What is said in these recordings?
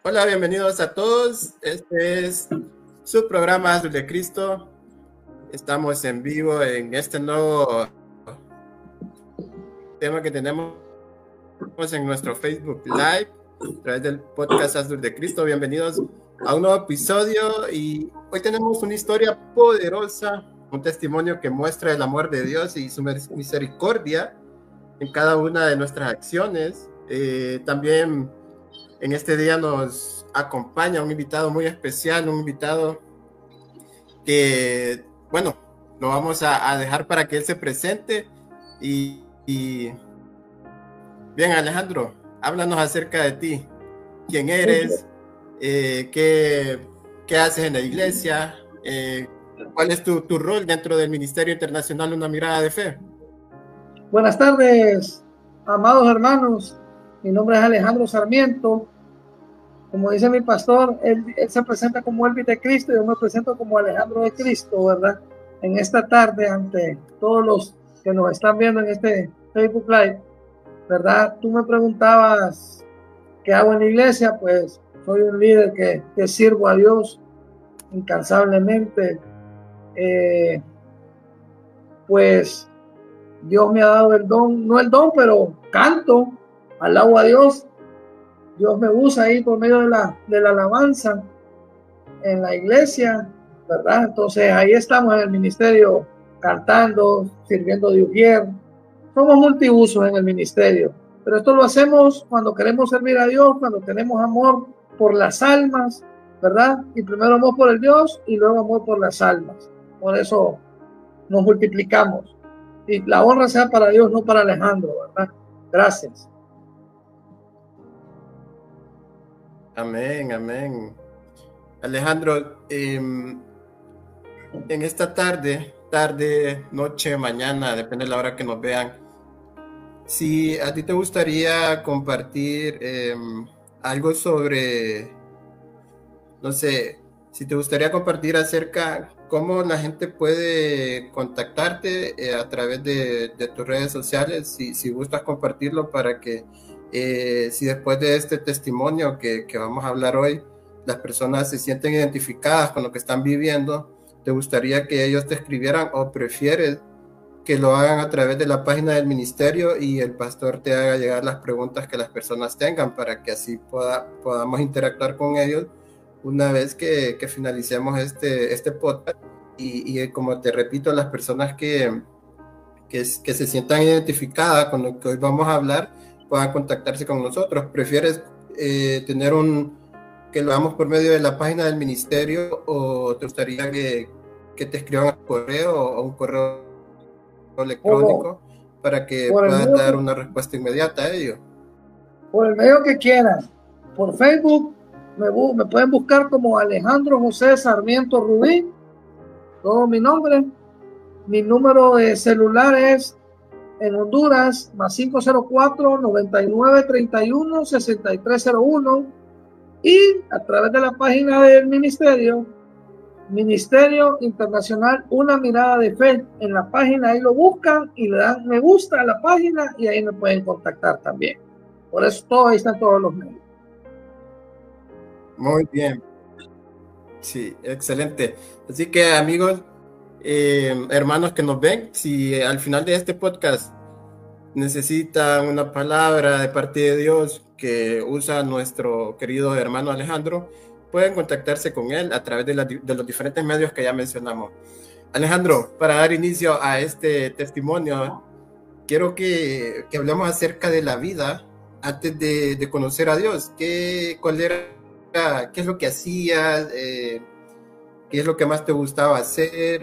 Hola, bienvenidos a todos. Este es su programa Azul de Cristo. Estamos en vivo en este nuevo tema que tenemos en nuestro Facebook Live a través del podcast Azul de Cristo. Bienvenidos a un nuevo episodio y hoy tenemos una historia poderosa, un testimonio que muestra el amor de Dios y su misericordia en cada una de nuestras acciones. También en este día nos acompaña un invitado muy especial, un invitado que, bueno, lo vamos a dejar para que él se presente. Y bien, Alejandro, háblanos acerca de ti. ¿Quién eres? ¿Qué haces en la iglesia? ¿Cuál es tu rol dentro del Ministerio Internacional Una Mirada de Fe? Buenas tardes, amados hermanos. Mi nombre es Alejandro Sarmiento. Como dice mi pastor, él se presenta como Elvis de Cristo y yo me presento como Alejandro de Cristo, ¿verdad? En esta tarde, ante todos los que nos están viendo en este Facebook Live, ¿verdad? Tú me preguntabas qué hago en la iglesia. Pues soy un líder que sirvo a Dios incansablemente. Pues Dios me ha dado el don, no el don, pero canto, alabo a Dios. Dios me usa ahí por medio de la alabanza en la iglesia, ¿verdad? Entonces ahí estamos en el ministerio cantando, sirviendo de ujier. Somos multiusos en el ministerio, pero esto lo hacemos cuando queremos servir a Dios, cuando tenemos amor por las almas, ¿verdad? Y primero amor por el Dios y luego amor por las almas. Por eso nos multiplicamos. Y la honra sea para Dios, no para Alejandro, ¿verdad? Gracias. Amén, amén. Alejandro, en esta tarde, noche, mañana, depende de la hora que nos vean, si a ti te gustaría compartir algo sobre, no sé, si te gustaría compartir acerca cómo la gente puede contactarte a través de tus redes sociales, si gustas compartirlo para que si después de este testimonio que vamos a hablar hoy, las personas se sienten identificadas con lo que están viviendo, ¿te gustaría que ellos te escribieran o prefieres que lo hagan a través de la página del ministerio y el pastor te haga llegar las preguntas que las personas tengan para que así podamos interactuar con ellos una vez que finalicemos este podcast? Y como te repito, las personas que se sientan identificadas con lo que hoy vamos a hablar puedan contactarse con nosotros. ¿Prefieres tener que lo hagamos por medio de la página del ministerio o te gustaría que te escriban a correo o un correo electrónico para que puedas dar una respuesta inmediata a ello? Por el medio que quieran. Por Facebook me pueden buscar como Alejandro José Sarmiento Rubí, todo mi nombre. Mi número de celular es en Honduras más 504-9931-6301, y a través de la página del Ministerio Internacional Una Mirada de Fe. En la página ahí lo buscan y le dan me gusta a la página y ahí me pueden contactar también. Por eso ahí están todos los medios. Muy bien. Sí, excelente. Así que amigos, hermanos que nos ven, si al final de este podcast necesitan una palabra de parte de Dios que usa nuestro querido hermano Alejandro, pueden contactarse con él a través de los diferentes medios que ya mencionamos. Alejandro, para dar inicio a este testimonio, quiero que hablemos acerca de la vida antes de conocer a Dios. ¿Qué es lo que hacías? ¿Qué es lo que más te gustaba hacer?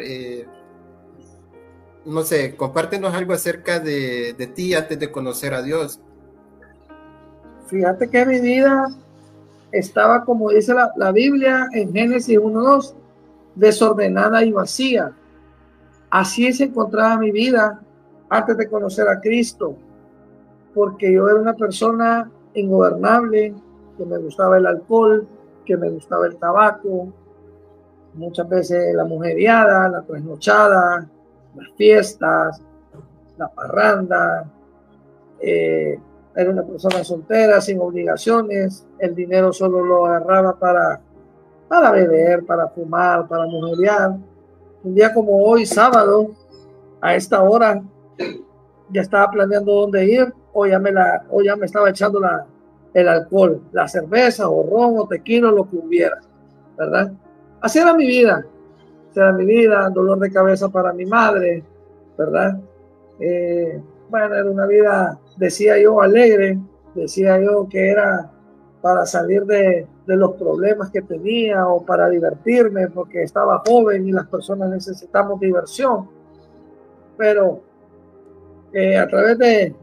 No sé, compártenos algo acerca de ti antes de conocer a Dios. Fíjate que mi vida estaba, como dice la Biblia en Génesis 1:2, desordenada y vacía. Así se encontraba mi vida antes de conocer a Cristo, porque yo era una persona ingobernable, que me gustaba el alcohol, que me gustaba el tabaco, muchas veces la mujeriada, la trasnochada, las fiestas, la parranda, Era una persona soltera, sin obligaciones. El dinero solo lo agarraba para beber, para fumar, para mujerear. Un día como hoy, sábado, a esta hora, ya estaba planeando dónde ir, o ya me estaba echando el alcohol, la cerveza, o ron, o tequila, lo que hubiera, ¿verdad? Así era mi vida. Así era mi vida, dolor de cabeza para mi madre, ¿verdad? Bueno, era una vida, decía yo, alegre, decía yo que era para salir de los problemas que tenía o para divertirme, porque estaba joven y las personas necesitamos diversión. Pero a través de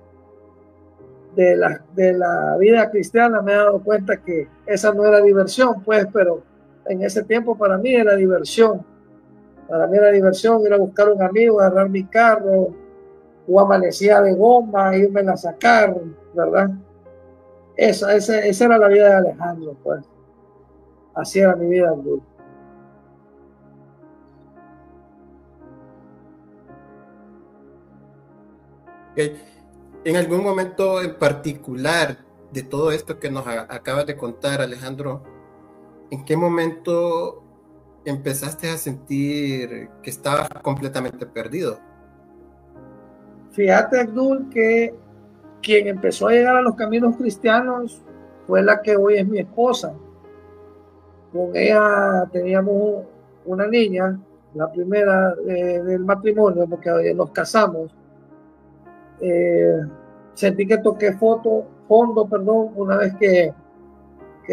la vida cristiana me he dado cuenta que esa no era diversión, pues, pero en ese tiempo para mí era diversión. Para mí era diversión ir a buscar un amigo, agarrar mi carro, o amanecía de goma, irme a sacar, ¿verdad? Esa era la vida de Alejandro, pues. Así era mi vida, Abdul. Ok. En algún momento en particular de todo esto que nos acabas de contar, Alejandro, ¿en qué momento empezaste a sentir que estabas completamente perdido? Fíjate, Abdul, que quien empezó a llegar a los caminos cristianos fue la que hoy es mi esposa. Con ella teníamos una niña, la primera del matrimonio, porque nos casamos. Sentí que toqué fondo, una vez que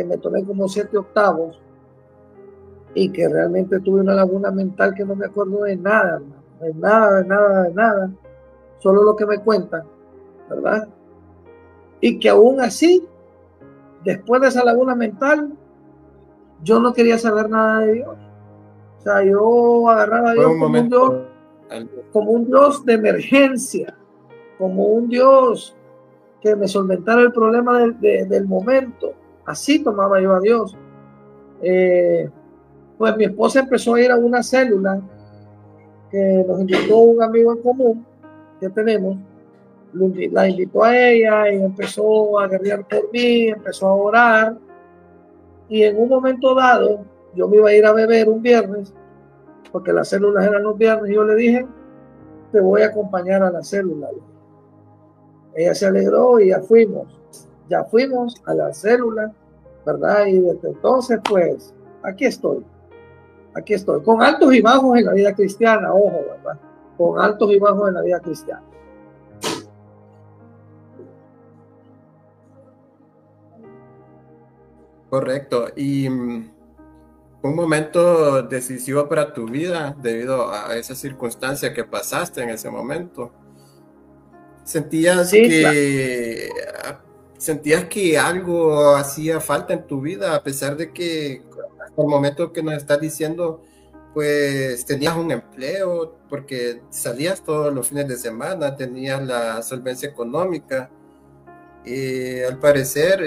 me tomé como 7 octavos y que realmente tuve una laguna mental que no me acuerdo de nada, de nada, solo lo que me cuentan, ¿verdad? Y que aún así, después de esa laguna mental, yo no quería saber nada de Dios. O sea, yo agarraba a Dios como un Dios de emergencia, como un Dios que me solventara el problema del momento. Así tomaba yo a Dios. Pues mi esposa empezó a ir a una célula que nos invitó un amigo en común que tenemos. La invitó a ella y empezó a guerrear por mí, empezó a orar. Y en un momento dado, yo me iba a ir a beber un viernes, porque las células eran los viernes, y yo le dije, te voy a acompañar a la célula. Ella se alegró y ya fuimos a la célula, ¿verdad? Y desde entonces, pues, aquí estoy, con altos y bajos en la vida cristiana, ojo, ¿verdad? Con altos y bajos en la vida cristiana. Correcto. Y un momento decisivo para tu vida debido a esa circunstancia que pasaste en ese momento. ¿Sentías sí, que claro, sentías que algo hacía falta en tu vida a pesar de que hasta el momento que nos estás diciendo pues tenías un empleo porque salías todos los fines de semana, tenías la solvencia económica? Al parecer,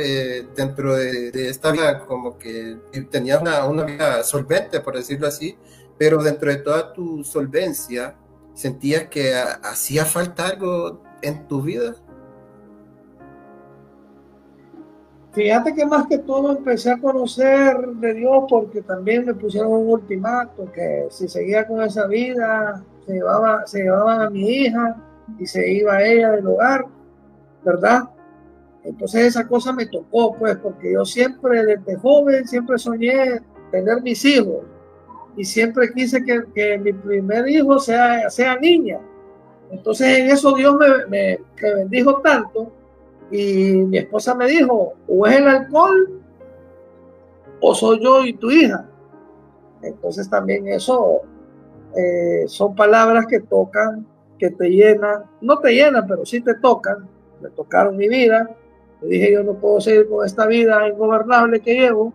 dentro de esta vida, como que tenías una vida solvente, por decirlo así, pero dentro de toda tu solvencia, ¿sentías que hacía falta algo en tu vida? Fíjate que más que todo empecé a conocer de Dios porque también me pusieron un ultimato que si seguía con esa vida, se llevaban a mi hija y se iba ella del hogar, ¿verdad? Entonces esa cosa me tocó, pues, porque yo siempre, desde joven, siempre soñé tener mis hijos y siempre quise que mi primer hijo sea niña. Entonces en eso Dios me bendijo tanto y mi esposa me dijo, o es el alcohol o soy yo y tu hija. Entonces también eso son palabras que tocan, que te llenan, no te llenan, pero sí te tocan. Me tocaron mi vida. Le dije, yo no puedo seguir con esta vida ingobernable que llevo,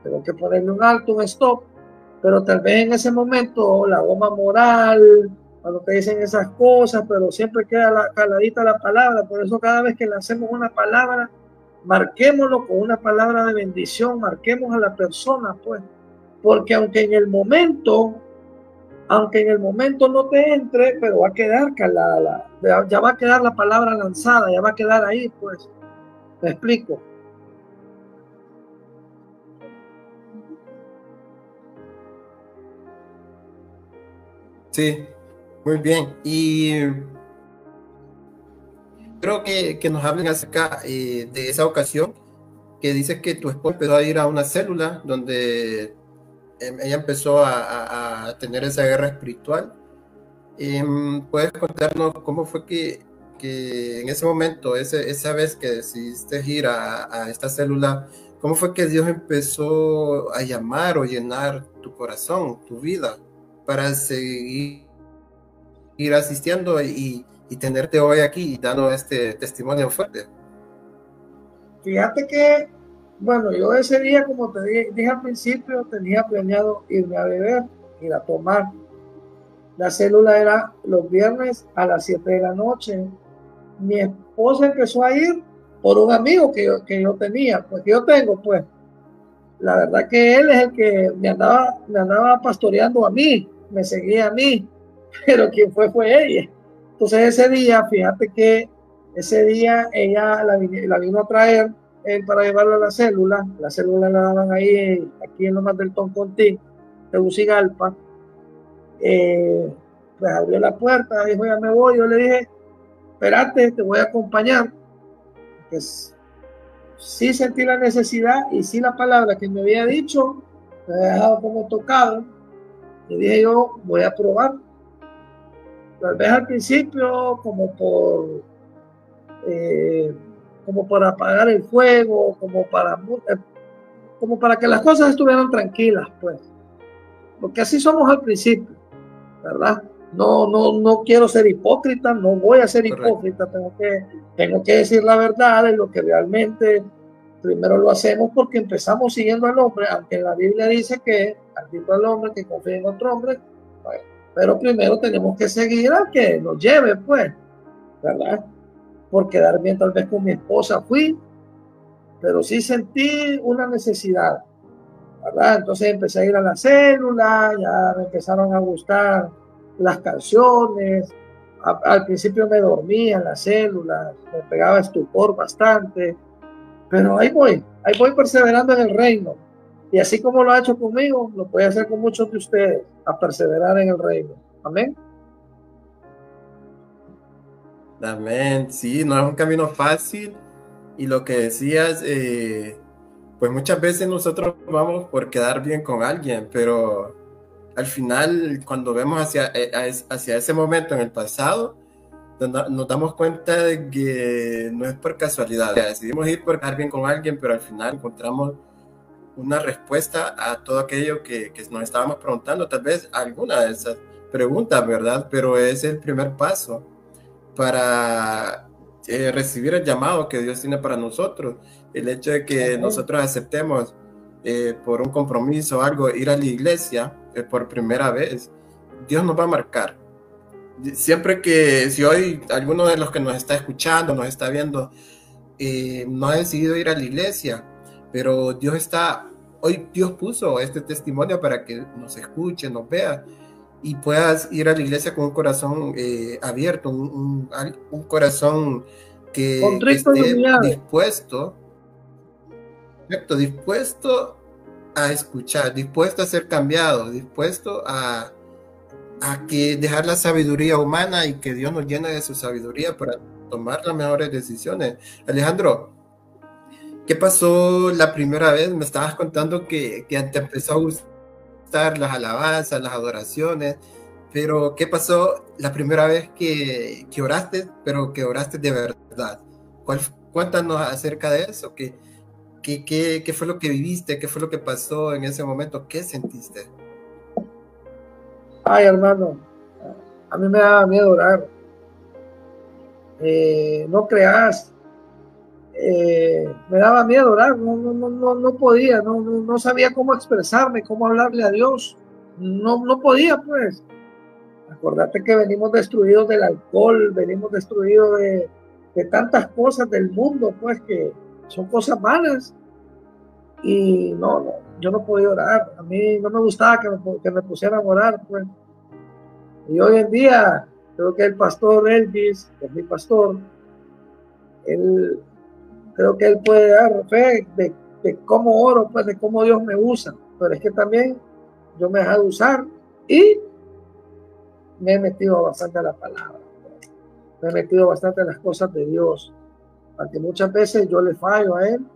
tengo que ponerle un alto, un stop, pero tal vez en ese momento la goma moral, cuando te dicen esas cosas, pero siempre queda caladita la palabra. Por eso cada vez que lancemos una palabra, marquémoslo con una palabra de bendición, marquemos a la persona, pues, porque aunque en el momento no te entre, pero va a quedar calada, ya va a quedar la palabra lanzada, ya va a quedar ahí, pues. ¿Me explico? Sí, muy bien. Y creo que nos hablen acerca de esa ocasión que dices que tu esposa empezó a ir a una célula donde ella empezó a tener esa guerra espiritual. ¿Puedes contarnos cómo fue que en ese momento, esa vez que decidiste ir a esta célula, cómo fue que Dios empezó a llamar o llenar tu corazón, tu vida, para seguir ir asistiendo y tenerte hoy aquí dando este testimonio fuerte? Fíjate que, bueno, yo ese día, como te dije al principio, tenía planeado irme a beber, ir a tomar. La célula era los viernes a las 7 de la noche. Mi esposa empezó a ir por un amigo que yo tenía, pues que yo tengo, pues. La verdad que él es el que me andaba pastoreando a mí, me seguía a mí, pero quien fue ella. Entonces ese día, fíjate que ese día ella la vino a traer para llevarla a la célula la daban ahí, aquí en Lomas del Toncontín, Tegucigalpa. Pues abrió la puerta, dijo ya me voy, yo le dije, espérate, te voy a acompañar, que sí sentí la necesidad y sí la palabra que me había dicho me había dejado como tocado, y dije yo voy a probar, tal vez al principio eh, como para apagar el fuego, como para que las cosas estuvieran tranquilas, pues, porque así somos al principio, ¿verdad? No quiero ser hipócrita, no voy a ser Correcto. hipócrita, tengo que decir la verdad de lo que realmente primero lo hacemos porque empezamos siguiendo al hombre, aunque la Biblia dice que maldito al hombre que confía en otro hombre, bueno, pero primero tenemos que seguir al que nos lleve, pues, ¿verdad? Por quedar bien tal vez con mi esposa fui, pero sí sentí una necesidad, ¿verdad? Entonces empecé a ir a la célula, ya me empezaron a gustar las canciones. Al principio me dormía en la célula, me pegaba estupor bastante, pero ahí voy perseverando en el reino. Y así como lo ha hecho conmigo, lo puede hacer con muchos de ustedes, a perseverar en el reino. Amén. Amén. Sí, no es un camino fácil. Y lo que decías, pues muchas veces nosotros vamos por quedar bien con alguien, pero al final, cuando vemos hacia ese momento en el pasado, nos damos cuenta de que no es por casualidad. O sea, decidimos ir por quedar bien con alguien, pero al final encontramos una respuesta a todo aquello que nos estábamos preguntando, tal vez alguna de esas preguntas, ¿verdad? Pero es el primer paso para recibir el llamado que Dios tiene para nosotros. El hecho de que Amén. nosotros aceptemos por un compromiso o algo ir a la iglesia por primera vez, Dios nos va a marcar. Siempre que, si hoy alguno de los que nos está escuchando, nos está viendo, no ha decidido ir a la iglesia, pero hoy Dios puso este testimonio para que nos escuche, nos vea y puedas ir a la iglesia con un corazón abierto, un corazón que Contrito y esté humillado. dispuesto, ¿cierto? Dispuesto a escuchar, dispuesto a ser cambiado, dispuesto a que dejar la sabiduría humana y que Dios nos llene de su sabiduría para tomar las mejores decisiones. Alejandro, ¿qué pasó la primera vez? Me estabas contando que te empezó a gustar las alabanzas, las adoraciones, pero ¿qué pasó la primera vez que oraste, pero que oraste de verdad? Cuéntanos acerca de eso. ¿Qué fue lo que viviste? ¿Qué fue lo que pasó en ese momento? ¿Qué sentiste? Ay, hermano, a mí me daba miedo orar. No creas, me daba miedo orar, no podía, no sabía cómo expresarme, cómo hablarle a Dios. No podía, pues. Acordate que venimos destruidos del alcohol, venimos destruidos de tantas cosas del mundo, pues que son cosas malas. Y yo no podía orar. A mí no me gustaba que me pusieran a orar, pues. Y hoy en día, creo que el pastor Elvis, que es mi pastor, él Creo que él puede dar fe de cómo oro, pues de cómo Dios me usa. Pero es que también yo me he dejado usar y me he metido bastante a la palabra. Me he metido bastante a las cosas de Dios. Porque muchas veces yo le fallo a él,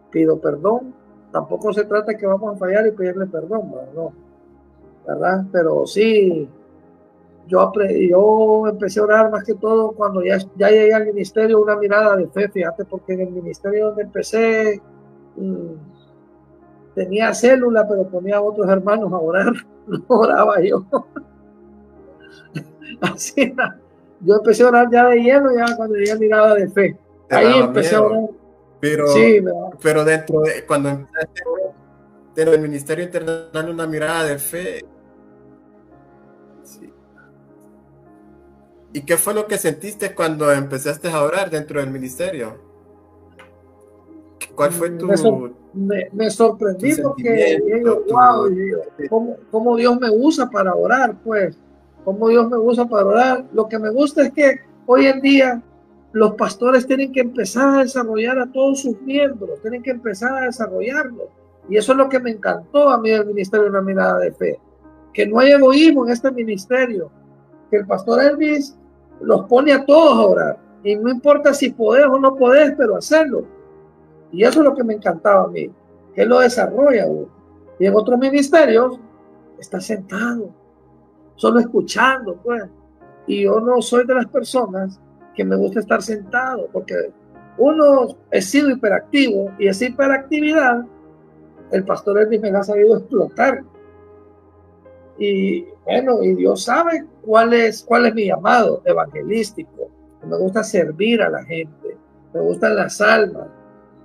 pido perdón. Tampoco se trata que vamos a fallar y pedirle perdón, no, ¿verdad? Pero sí, yo empecé a orar más que todo cuando ya llegué al ministerio, una mirada de fe, fíjate, porque en el ministerio donde empecé tenía célula, pero ponía a otros hermanos a orar, no oraba yo. Así era. Yo empecé a orar ya de lleno, ya cuando llegué a mirada de fe. Ahí empecé miedo, a orar. pero, Sí, pero dentro de cuando empezaste dentro del ministerio internacional una mirada de fe. Sí. ¿Y qué fue lo que sentiste cuando empezaste a orar dentro del ministerio? ¿Cuál fue me sorprendí tu porque sentimiento, yo, wow, ¿cómo Dios me usa para orar? Pues, ¿cómo Dios me usa para orar? Lo que me gusta es que hoy en día los pastores tienen que empezar a desarrollar a todos sus miembros, tienen que empezar a desarrollarlos. Y eso es lo que me encantó a mí del Ministerio de una Mirada de Fe, que no hay egoísmo en este ministerio, que el pastor Elvis los pone a todos a orar. Y no importa si podés o no podés, pero hacerlo. Y eso es lo que me encantaba a mí, que él lo desarrolla uno. Y en otros ministerios está sentado, solo escuchando, pues. Y yo no soy de las personas que me gusta estar sentado, porque uno he sido hiperactivo y esa hiperactividad el pastor Elvis me la ha sabido explotar. Y bueno, y Dios sabe cuál es mi llamado evangelístico. Me gusta servir a la gente, me gustan las almas.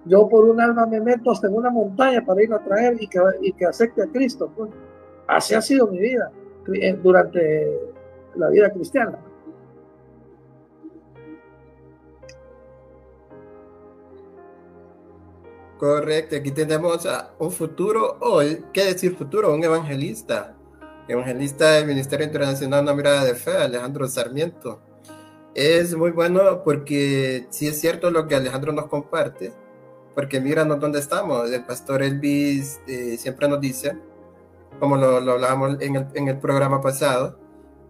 Yo por un alma me meto hasta en una montaña para ir a traer y que acepte a Cristo. Pues. Así ha sido mi vida durante la vida cristiana. Correcto, aquí tenemos a un futuro, ¿qué decir futuro? Un evangelista del Ministerio Internacional Una Mirada de Fe, Alejandro Sarmiento. Es muy bueno porque sí es cierto lo que Alejandro nos comparte, porque míranos dónde estamos. El pastor Elvis siempre nos dice, como lo hablábamos en el programa pasado,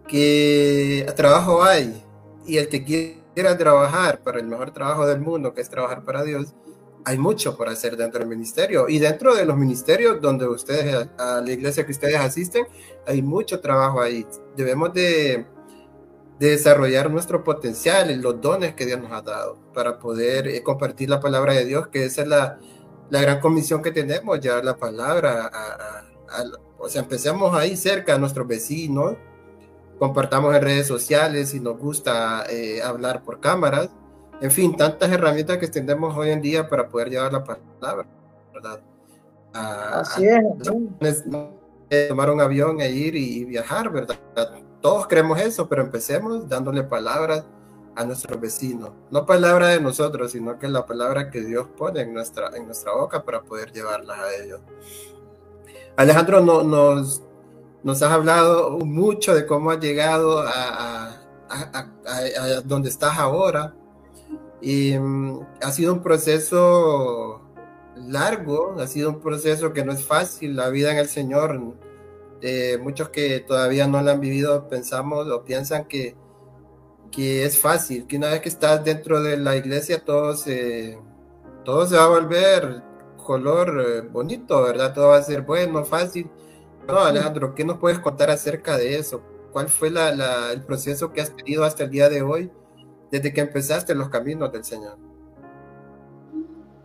que trabajo hay, y el que quiera trabajar para el mejor trabajo del mundo, que es trabajar para Dios, hay mucho por hacer dentro del ministerio, y dentro de los ministerios donde ustedes, a la iglesia que ustedes asisten, hay mucho trabajo ahí. Debemos de desarrollar nuestro potencial y los dones que Dios nos ha dado para poder compartir la palabra de Dios, que esa es la gran comisión que tenemos, llevar la palabra o sea, empecemos ahí cerca a nuestros vecinos, compartamos en redes sociales si nos gusta hablar por cámaras, en fin, tantas herramientas que tenemos hoy en día para poder llevar la palabra, ¿verdad? Así es. Tomar un avión e ir y viajar, ¿verdad? Todos creemos eso, pero empecemos dándole palabras a nuestros vecinos, no palabra de nosotros, sino que la palabra que Dios pone en nuestra boca para poder llevarlas a ellos. Alejandro, nos has hablado mucho de cómo has llegado a donde estás ahora, y ha sido un proceso largo, ha sido un proceso que no es fácil, la vida en el Señor. Muchos que todavía no la han vivido pensamos o piensan que es fácil, que una vez que estás dentro de la iglesia todo se va a volver color bonito, ¿verdad? Todo va a ser bueno, fácil. No, Alejandro, ¿qué nos puedes contar acerca de eso? ¿Cuál fue el proceso que has tenido hasta el día de hoy, desde que empezaste los caminos del Señor?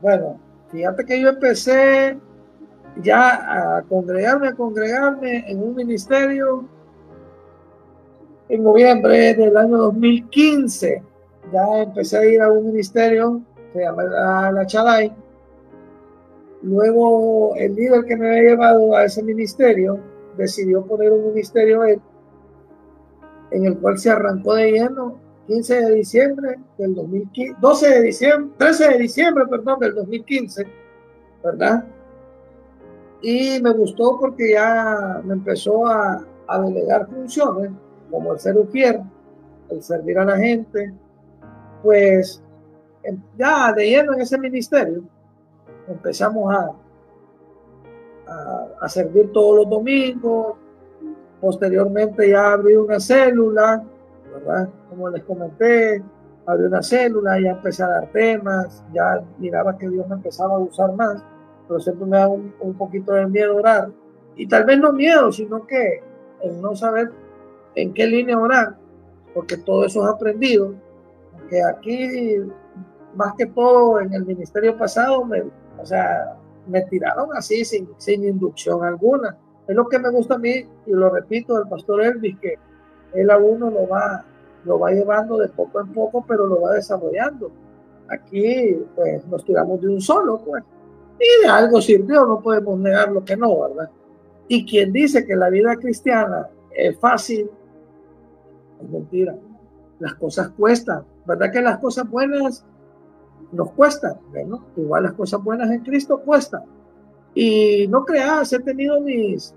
Bueno, fíjate que yo empecé ya a congregarme en un ministerio en noviembre del año 2015. Ya empecé a ir a un ministerio, se llama La Chaday. Luego el líder que me había llevado a ese ministerio decidió poner un ministerio en el cual se arrancó de lleno 15 de diciembre del 2015, 13 de diciembre, perdón, del 2015, ¿verdad? Y me gustó porque ya me empezó a delegar funciones, como el ser ujier, el servir a la gente. Pues ya de lleno en ese ministerio, empezamos a servir todos los domingos. Posteriormente ya abrí una célula, ¿verdad? Como les comenté, abrí una célula, ya empecé a dar temas, ya miraba que Dios me empezaba a usar más, pero siempre me da un poquito de miedo orar. Y tal vez no miedo, sino que el no saber en qué línea orar, porque todo eso es aprendido. Porque aquí, más que todo en el ministerio pasado, me tiraron así sin inducción alguna. Es lo que me gusta a mí, y lo repito, del pastor Elvis, que él a uno lo va llevando de poco en poco, pero lo va desarrollando. Aquí, pues, nos tiramos de un solo, pues, y de algo sirvió, no podemos negar lo que no, ¿verdad? Y quien dice que la vida cristiana es fácil, es mentira. Las cosas cuestan, ¿verdad? Que las cosas buenas nos cuestan, ¿no? Igual las cosas buenas en Cristo cuestan. Y no creas, he tenido mis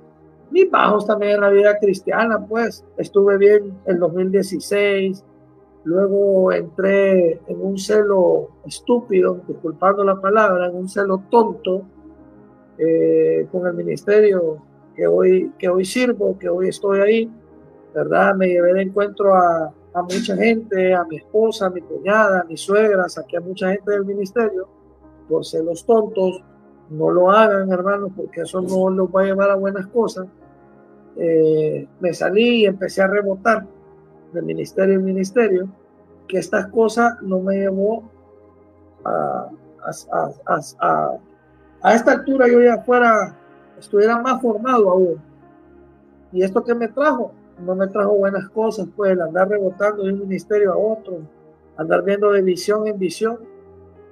bajos también en la vida cristiana, pues. Estuve bien en 2016, luego entré en un celo estúpido, disculpando la palabra, en un celo tonto, con el ministerio que hoy sirvo, que hoy estoy ahí, ¿verdad? Me llevé de encuentro a mucha gente, a mi esposa, a mi cuñada, a mi suegra, saqué a mucha gente del ministerio por celos tontos. No lo hagan, hermanos, porque eso no los va a llevar a buenas cosas. Me salí y empecé a rebotar de ministerio en ministerio, que estas cosas no me llevó a esta altura yo ya estuviera más formado aún. Y esto que me trajo, no me trajo buenas cosas, pues el andar rebotando de un ministerio a otro, andar viendo de visión en visión,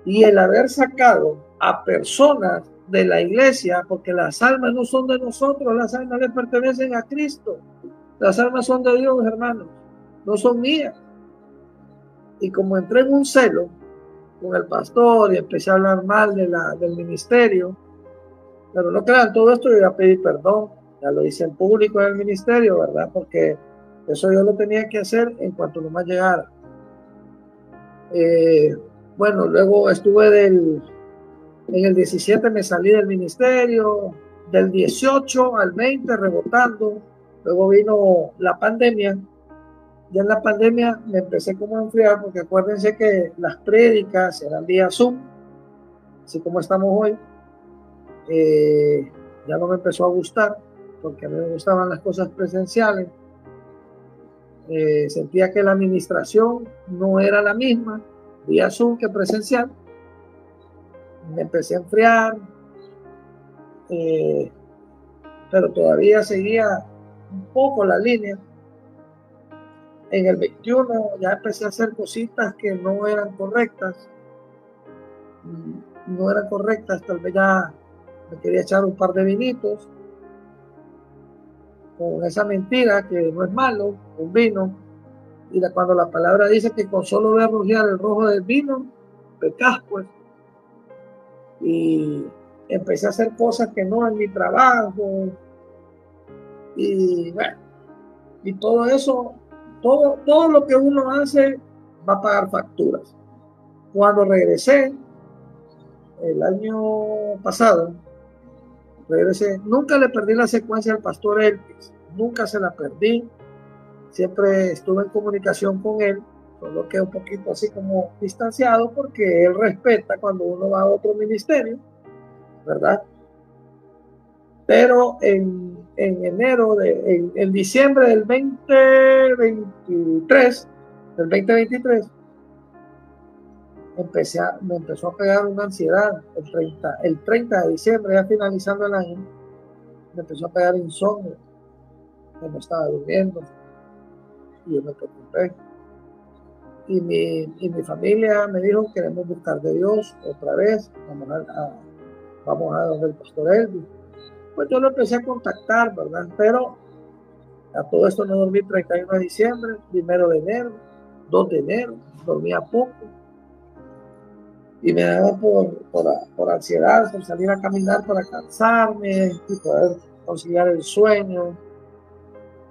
y el haber sacado a personas de la iglesia, porque las almas no son de nosotros, las almas le pertenecen a Cristo, las almas son de Dios, hermanos, no son mías. Y como entré en un celo con el pastor y empecé a hablar mal del ministerio, pero no crean, todo esto yo ya pedí perdón, ya lo hice en público en el ministerio, ¿verdad? Porque eso yo lo tenía que hacer en cuanto nomás llegara. Bueno, luego estuve en el 17 me salí del ministerio, del 18 al 20 rebotando, luego vino la pandemia. Ya en la pandemia me empecé como a enfriar, porque acuérdense que las prédicas eran vía Zoom, así como estamos hoy. Ya no me empezó a gustar, porque a mí me gustaban las cosas presenciales. Sentía que la administración no era la misma vía Zoom que presencial. Me empecé a enfriar, pero todavía seguía un poco la línea. En el 21 ya empecé a hacer cositas que no eran correctas. Tal vez ya me quería echar un par de vinitos con esa mentira que no es malo, un vino. Y cuando la palabra dice que con solo ver rociar el rojo del vino, pecas, pues. Y empecé a hacer cosas que no en mi trabajo. Y bueno, y todo eso, todo lo que uno hace va a pagar facturas. Cuando regresé, el año pasado, nunca le perdí la secuencia al pastor Elvis, nunca se la perdí, siempre estuve en comunicación con él, solo que un poquito así como distanciado, porque él respeta cuando uno va a otro ministerio, ¿verdad? Pero en diciembre del 2023, me empezó a pegar una ansiedad. El 30 de diciembre, ya finalizando el año, me empezó a pegar insomnio, que no estaba durmiendo, y yo me preocupé. Y mi familia me dijo: queremos buscar de Dios otra vez, vamos a donde el pastor Elvis. Pues yo lo empecé a contactar, ¿verdad? Pero a todo esto no dormí 31 de diciembre, 1 de enero, 2 de enero, dormía poco. Y me daba por ansiedad, por salir a caminar para cansarme y poder conciliar el sueño.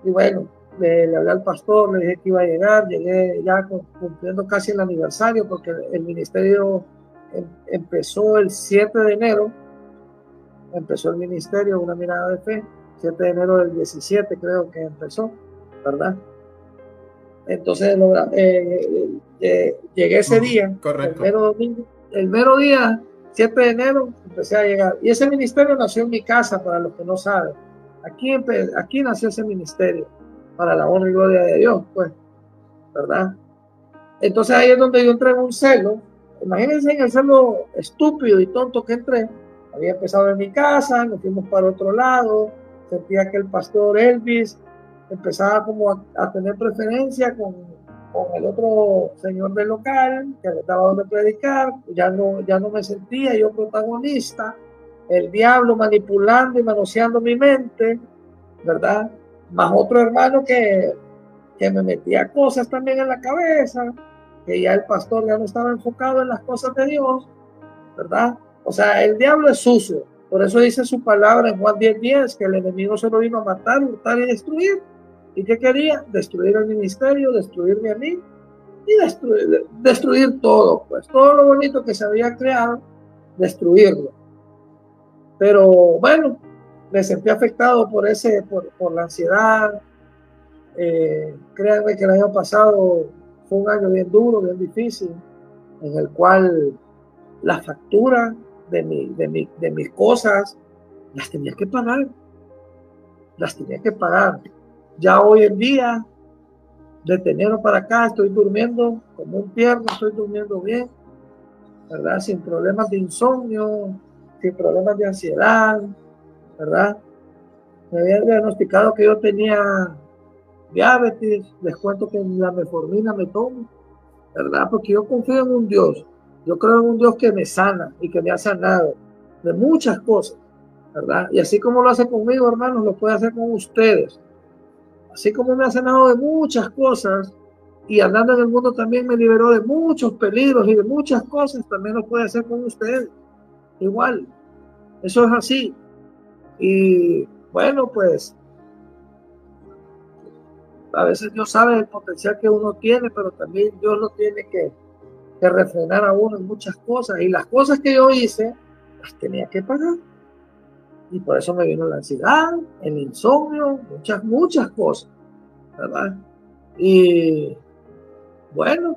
Y bueno, le hablé al pastor, le dije que iba a llegar, llegué ya cumpliendo casi el aniversario, porque el ministerio empezó el 7 de enero, empezó el ministerio, Una Mirada de Fe, 7 de enero del 17 creo que empezó, ¿verdad? Entonces llegué ese día, correcto. el mero día, 7 de enero, empecé a llegar. Y ese ministerio nació en mi casa, para los que no saben. Aquí nació ese ministerio, para la honra y gloria de Dios, pues, ¿verdad? Entonces ahí es donde yo entré en un celo. Imagínense en el celo estúpido y tonto que entré. Había empezado en mi casa, nos fuimos para otro lado, sentía que el pastor Elvis empezaba como a tener preferencia con el otro señor del local, que le daba donde predicar. Ya no me sentía yo protagonista, el diablo manipulando y manoseando mi mente, ¿verdad? Más otro hermano que me metía cosas también en la cabeza, que ya el pastor ya no estaba enfocado en las cosas de Dios, ¿verdad? O sea, el diablo es sucio. Por eso dice su palabra en Juan 10:10, que el enemigo solo vino a matar, hurtar y destruir. ¿Y qué quería? Destruir el ministerio, destruirme a mí y destruir todo, pues todo lo bonito que se había creado, destruirlo. Pero bueno, me sentí afectado por la ansiedad. Créanme que el año pasado fue un año bien duro, bien difícil, en el cual la factura de mis cosas las tenía que pagar, Ya hoy en día, de enero para acá, estoy durmiendo como un tierno, estoy durmiendo bien, ¿verdad? Sin problemas de insomnio, sin problemas de ansiedad, ¿verdad? Me habían diagnosticado que yo tenía diabetes, les cuento que la metformina me tomo, ¿verdad? Porque yo confío en un Dios, yo creo en un Dios que me sana y que me ha sanado de muchas cosas, ¿verdad? Y así como lo hace conmigo, hermanos, lo puede hacer con ustedes. Así como me ha sanado de muchas cosas y andando en el mundo también me liberó de muchos peligros y de muchas cosas, también lo puede hacer con ustedes. Igual, eso es así. Y bueno, pues a veces Dios sabe el potencial que uno tiene, pero también Dios lo tiene que refrenar a uno en muchas cosas. Y las cosas que yo hice, las tenía que pagar. Y por eso me vino la ansiedad, el insomnio, muchas cosas, ¿verdad? Y bueno,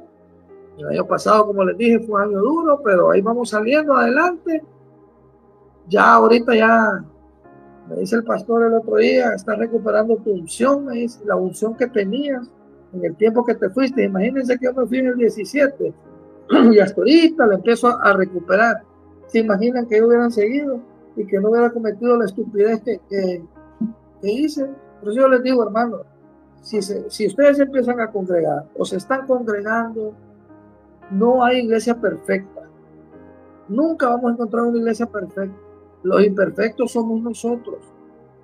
el año pasado, como les dije, fue un año duro, pero ahí vamos saliendo adelante. Ya ahorita me dice el pastor el otro día, estás recuperando tu unción, me dice, la unción que tenías en el tiempo que te fuiste. Imagínense que yo me fui en el 17 y hasta ahorita la empiezo a recuperar. ¿Se imaginan que yo hubieran seguido y que no hubiera cometido la estupidez que hice? Por eso yo les digo, hermano, si ustedes empiezan a congregar o se están congregando, no hay iglesia perfecta. Nunca vamos a encontrar una iglesia perfecta. Los imperfectos somos nosotros.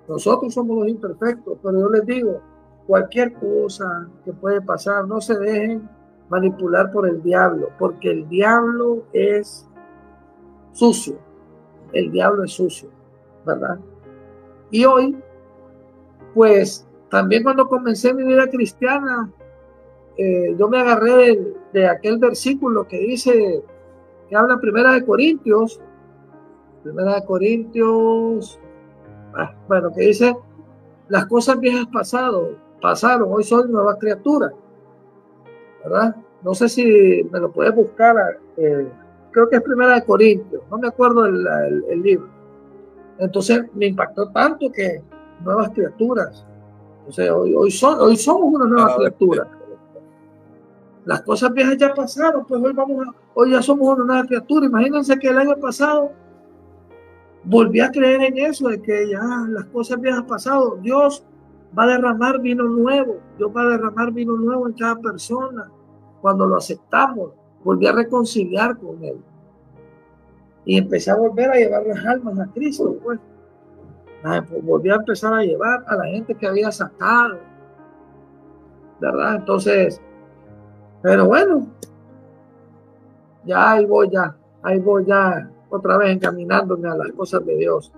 Nosotros somos los imperfectos, pero yo les digo, cualquier cosa que puede pasar, no se dejen manipular por el diablo, porque el diablo es sucio. El diablo es sucio, ¿verdad? Y hoy, pues, también cuando comencé mi vida cristiana, yo me agarré de aquel versículo que dice, que habla Primera de Corintios, bueno, que dice, las cosas viejas pasaron, hoy soy nueva criatura, ¿verdad? No sé si me lo puedes buscar, creo que es Primera de Corintios, no me acuerdo el libro. Entonces me impactó tanto que nuevas criaturas, entonces hoy somos una nueva criatura. Las cosas viejas ya pasaron, pues hoy ya somos una nueva criatura. Imagínense que el año pasado volví a creer en eso, de que ya las cosas viejas pasado. Dios va a derramar vino nuevo. Dios va a derramar vino nuevo en cada persona. Cuando lo aceptamos, volví a reconciliar con Él. Y empecé a volver a llevar las almas a Cristo, pues. Volví a empezar a llevar a la gente que había sacado, ¿verdad? Entonces, pero bueno, ya ahí voy ya otra vez encaminándome a las cosas de Dios.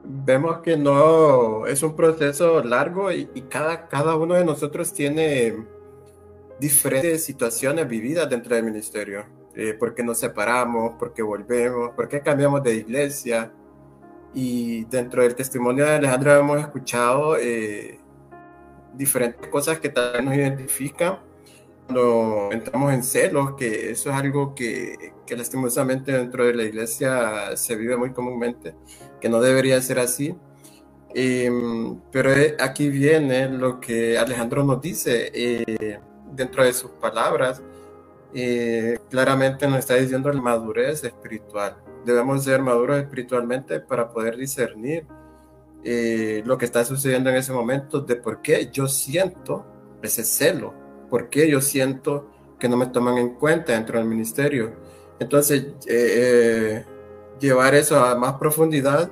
vemos que no es un proceso largo y cada uno de nosotros tiene diferentes situaciones vividas dentro del ministerio. ¿Por qué nos separamos? ¿Por qué volvemos? ¿Por qué cambiamos de iglesia? Y dentro del testimonio de Alejandro hemos escuchado diferentes cosas que también nos identifican cuando entramos en celos, que eso es algo que lastimosamente dentro de la iglesia se vive muy comúnmente, que no debería ser así. Pero aquí viene lo que Alejandro nos dice dentro de sus palabras. Claramente nos está diciendo la madurez espiritual. Debemos ser maduros espiritualmente para poder discernir lo que está sucediendo en ese momento, de por qué yo siento ese celo, por qué yo siento que no me toman en cuenta dentro del ministerio. Entonces, llevar eso a más profundidad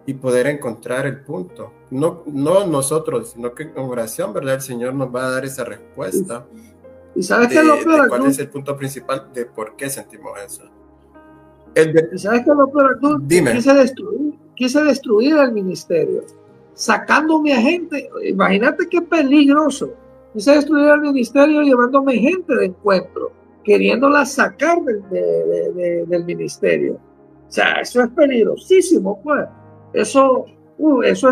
y poder encontrar el punto. No nosotros, sino que en oración, ¿verdad? El Señor nos va a dar esa respuesta. ¿Y sabes qué es lo peor? De cuál es el punto principal de por qué sentimos eso. ¿Y sabes qué es lo peor? Dime. Quise destruir el ministerio, sacándome a gente. Imagínate qué peligroso. Quise destruir el ministerio llevándome gente de encuentro, queriéndola sacar del ministerio. O sea, eso es peligrosísimo, pues. Eso es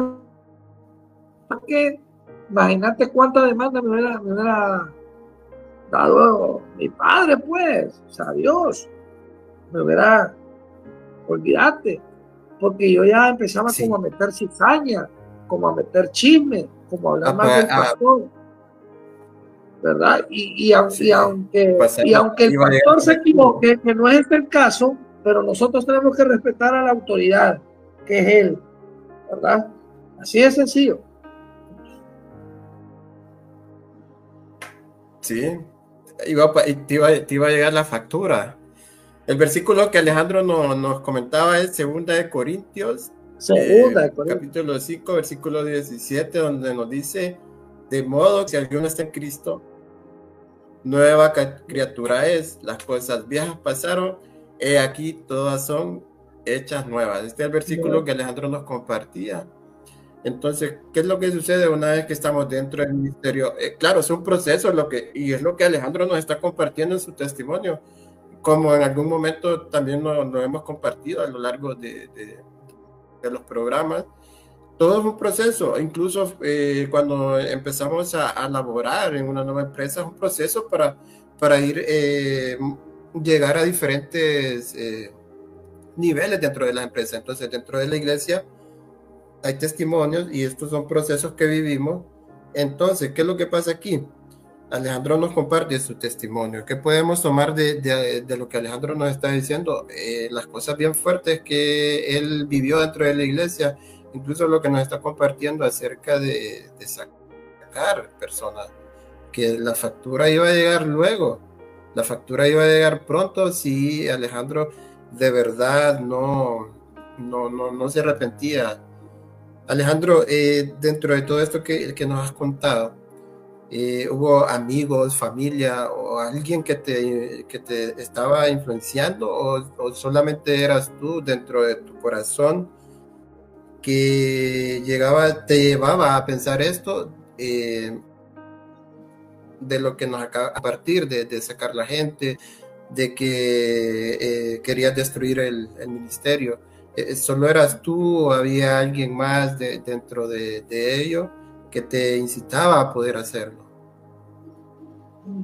que, imagínate cuánta demanda me hubiera dado mi padre, pues. O sea, Dios me hubiera, olvídate, porque yo ya empezaba como a meter cizaña, como a meter chisme, como a hablar mal del pastor, ¿verdad? Y aunque el pastor se equivoque, que no es este el caso, pero nosotros tenemos que respetar a la autoridad, que es él, ¿verdad? Así de sencillo. Sí, te iba a llegar la factura. El versículo que Alejandro nos comentaba es 2 de Corintios, capítulo 5, versículo 17, donde nos dice: de modo que si alguno está en Cristo, nueva criatura es, las cosas viejas pasaron, he aquí todas son hechas nuevas. Este es el versículo que Alejandro nos compartía. Entonces, ¿qué es lo que sucede una vez que estamos dentro del ministerio? Claro, es un proceso, y es lo que Alejandro nos está compartiendo en su testimonio, como en algún momento también lo hemos compartido a lo largo de los programas. Todo es un proceso, incluso cuando empezamos a laborar en una nueva empresa, es un proceso para ir llegar a diferentes niveles dentro de la empresa. Entonces, dentro de la iglesia hay testimonios y estos son procesos que vivimos. Entonces, ¿qué es lo que pasa aquí? Alejandro nos comparte su testimonio. ¿Qué podemos tomar de lo que Alejandro nos está diciendo? Las cosas bien fuertes que él vivió dentro de la iglesia, incluso lo que nos está compartiendo acerca de sacar personas, que la factura iba a llegar luego, la factura iba a llegar pronto si Alejandro de verdad no se arrepentía. Alejandro, dentro de todo esto que nos has contado, ¿hubo amigos, familia o alguien que te estaba influenciando o solamente eras tú dentro de tu corazón que te llevaba a pensar esto, de lo que nos acaba a partir de sacar la gente, de que querías destruir el ministerio? ¿Solo eras tú o había alguien más dentro de ello que te incitaba a poder hacerlo?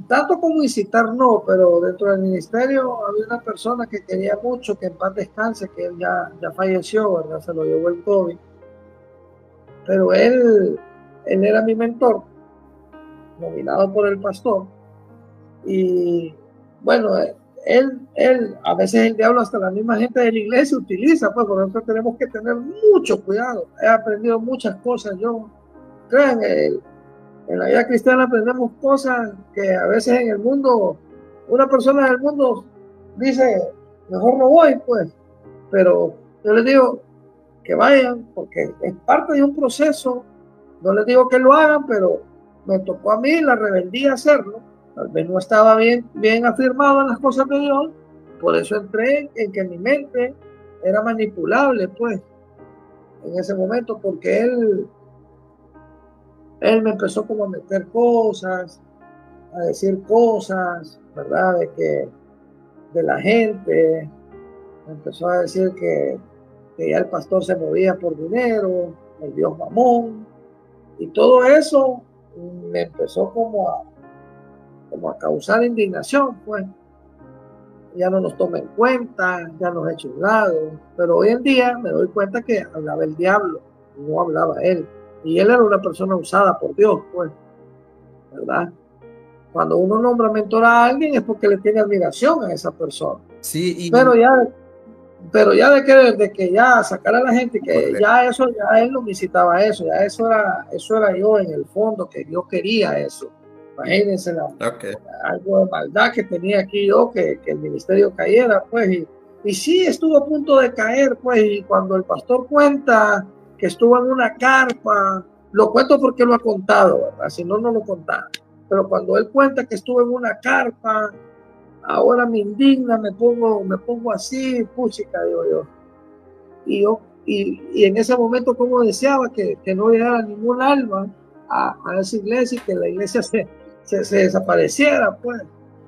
Tanto como incitar no, pero dentro del ministerio había una persona que quería mucho, que en paz descanse, que él ya falleció, ¿verdad? Se lo llevó el COVID. Pero él era mi mentor, nominado por el pastor. Y bueno, él, a veces el diablo, hasta la misma gente de la iglesia utiliza, pues por eso tenemos que tener mucho cuidado. He aprendido muchas cosas. Crean, en la vida cristiana aprendemos cosas que a veces en el mundo, una persona del mundo dice, mejor no voy, pues. Pero yo les digo que vayan, porque es parte de un proceso. No les digo que lo hagan, pero me tocó a mí la rebeldía hacerlo. Tal vez no estaba bien afirmado en las cosas de Dios, por eso entré en que mi mente era manipulable, pues. en ese momento, porque él me empezó como a meter cosas, a decir cosas, ¿verdad? De la gente, me empezó a decir que ya el pastor se movía por dinero, el Dios mamón, y todo eso me empezó como a causar indignación, pues. Ya no nos toma en cuenta, ya nos echa un lado, pero hoy en día me doy cuenta que hablaba el diablo, no hablaba él, y él era una persona usada por Dios, pues, ¿verdad? Cuando uno nombra mentor a alguien es porque le tiene admiración a esa persona, Sí, pero y ya de que ya sacar a la gente, que correcto. ya eso, ya él no visitaba eso, ya eso era yo en el fondo, que yo quería eso. Imagínense Ok. algo de maldad que tenía aquí yo, que el ministerio cayera, pues, y sí estuvo a punto de caer, pues, y cuando el pastor cuenta que estuvo en una carpa, lo cuento porque lo ha contado, ¿verdad? Si no, no lo contaba. Pero cuando él cuenta que estuvo en una carpa, ahora me indigna, me pongo así, puchica, digo yo. Y en ese momento, como deseaba que no llegara ningún alma a esa iglesia y que la iglesia se desapareciera, pues.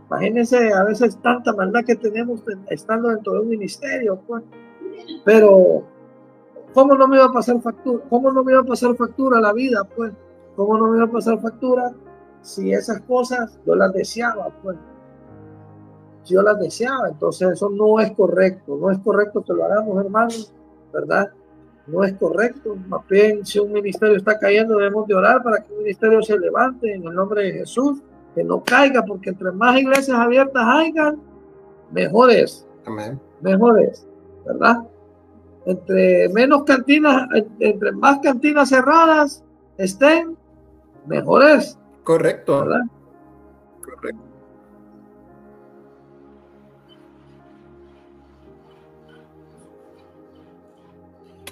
Imagínense a veces tanta maldad que tenemos estando dentro de un ministerio, pues. Pero, ¿cómo no me iba a pasar factura? ¿Cómo no me iba a pasar factura la vida, pues? ¿Cómo no me iba a pasar factura si esas cosas yo las deseaba, pues? Si yo las deseaba, entonces eso no es correcto, no es correcto que lo hagamos, hermanos, ¿verdad? No es correcto. Más bien, si un ministerio está cayendo, debemos de orar para que un ministerio se levante en el nombre de Jesús, que no caiga, porque entre más iglesias abiertas hayan, mejores, Amén. mejores, ¿verdad? Entre menos cantinas, entre más cantinas cerradas estén, mejores, Correcto. ¿verdad? Correcto.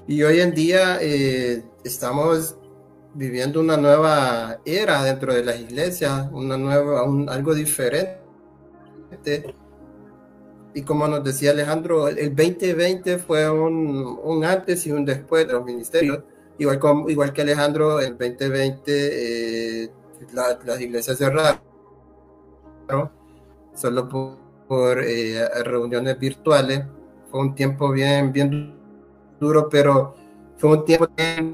Y hoy en día estamos viviendo una nueva era dentro de las iglesias, algo diferente. Y como nos decía Alejandro, el 2020 fue un antes y un después de los ministerios. Igual que Alejandro, el 2020 las iglesias cerraron solo por reuniones virtuales. Fue un tiempo bien duro, pero fue un tiempo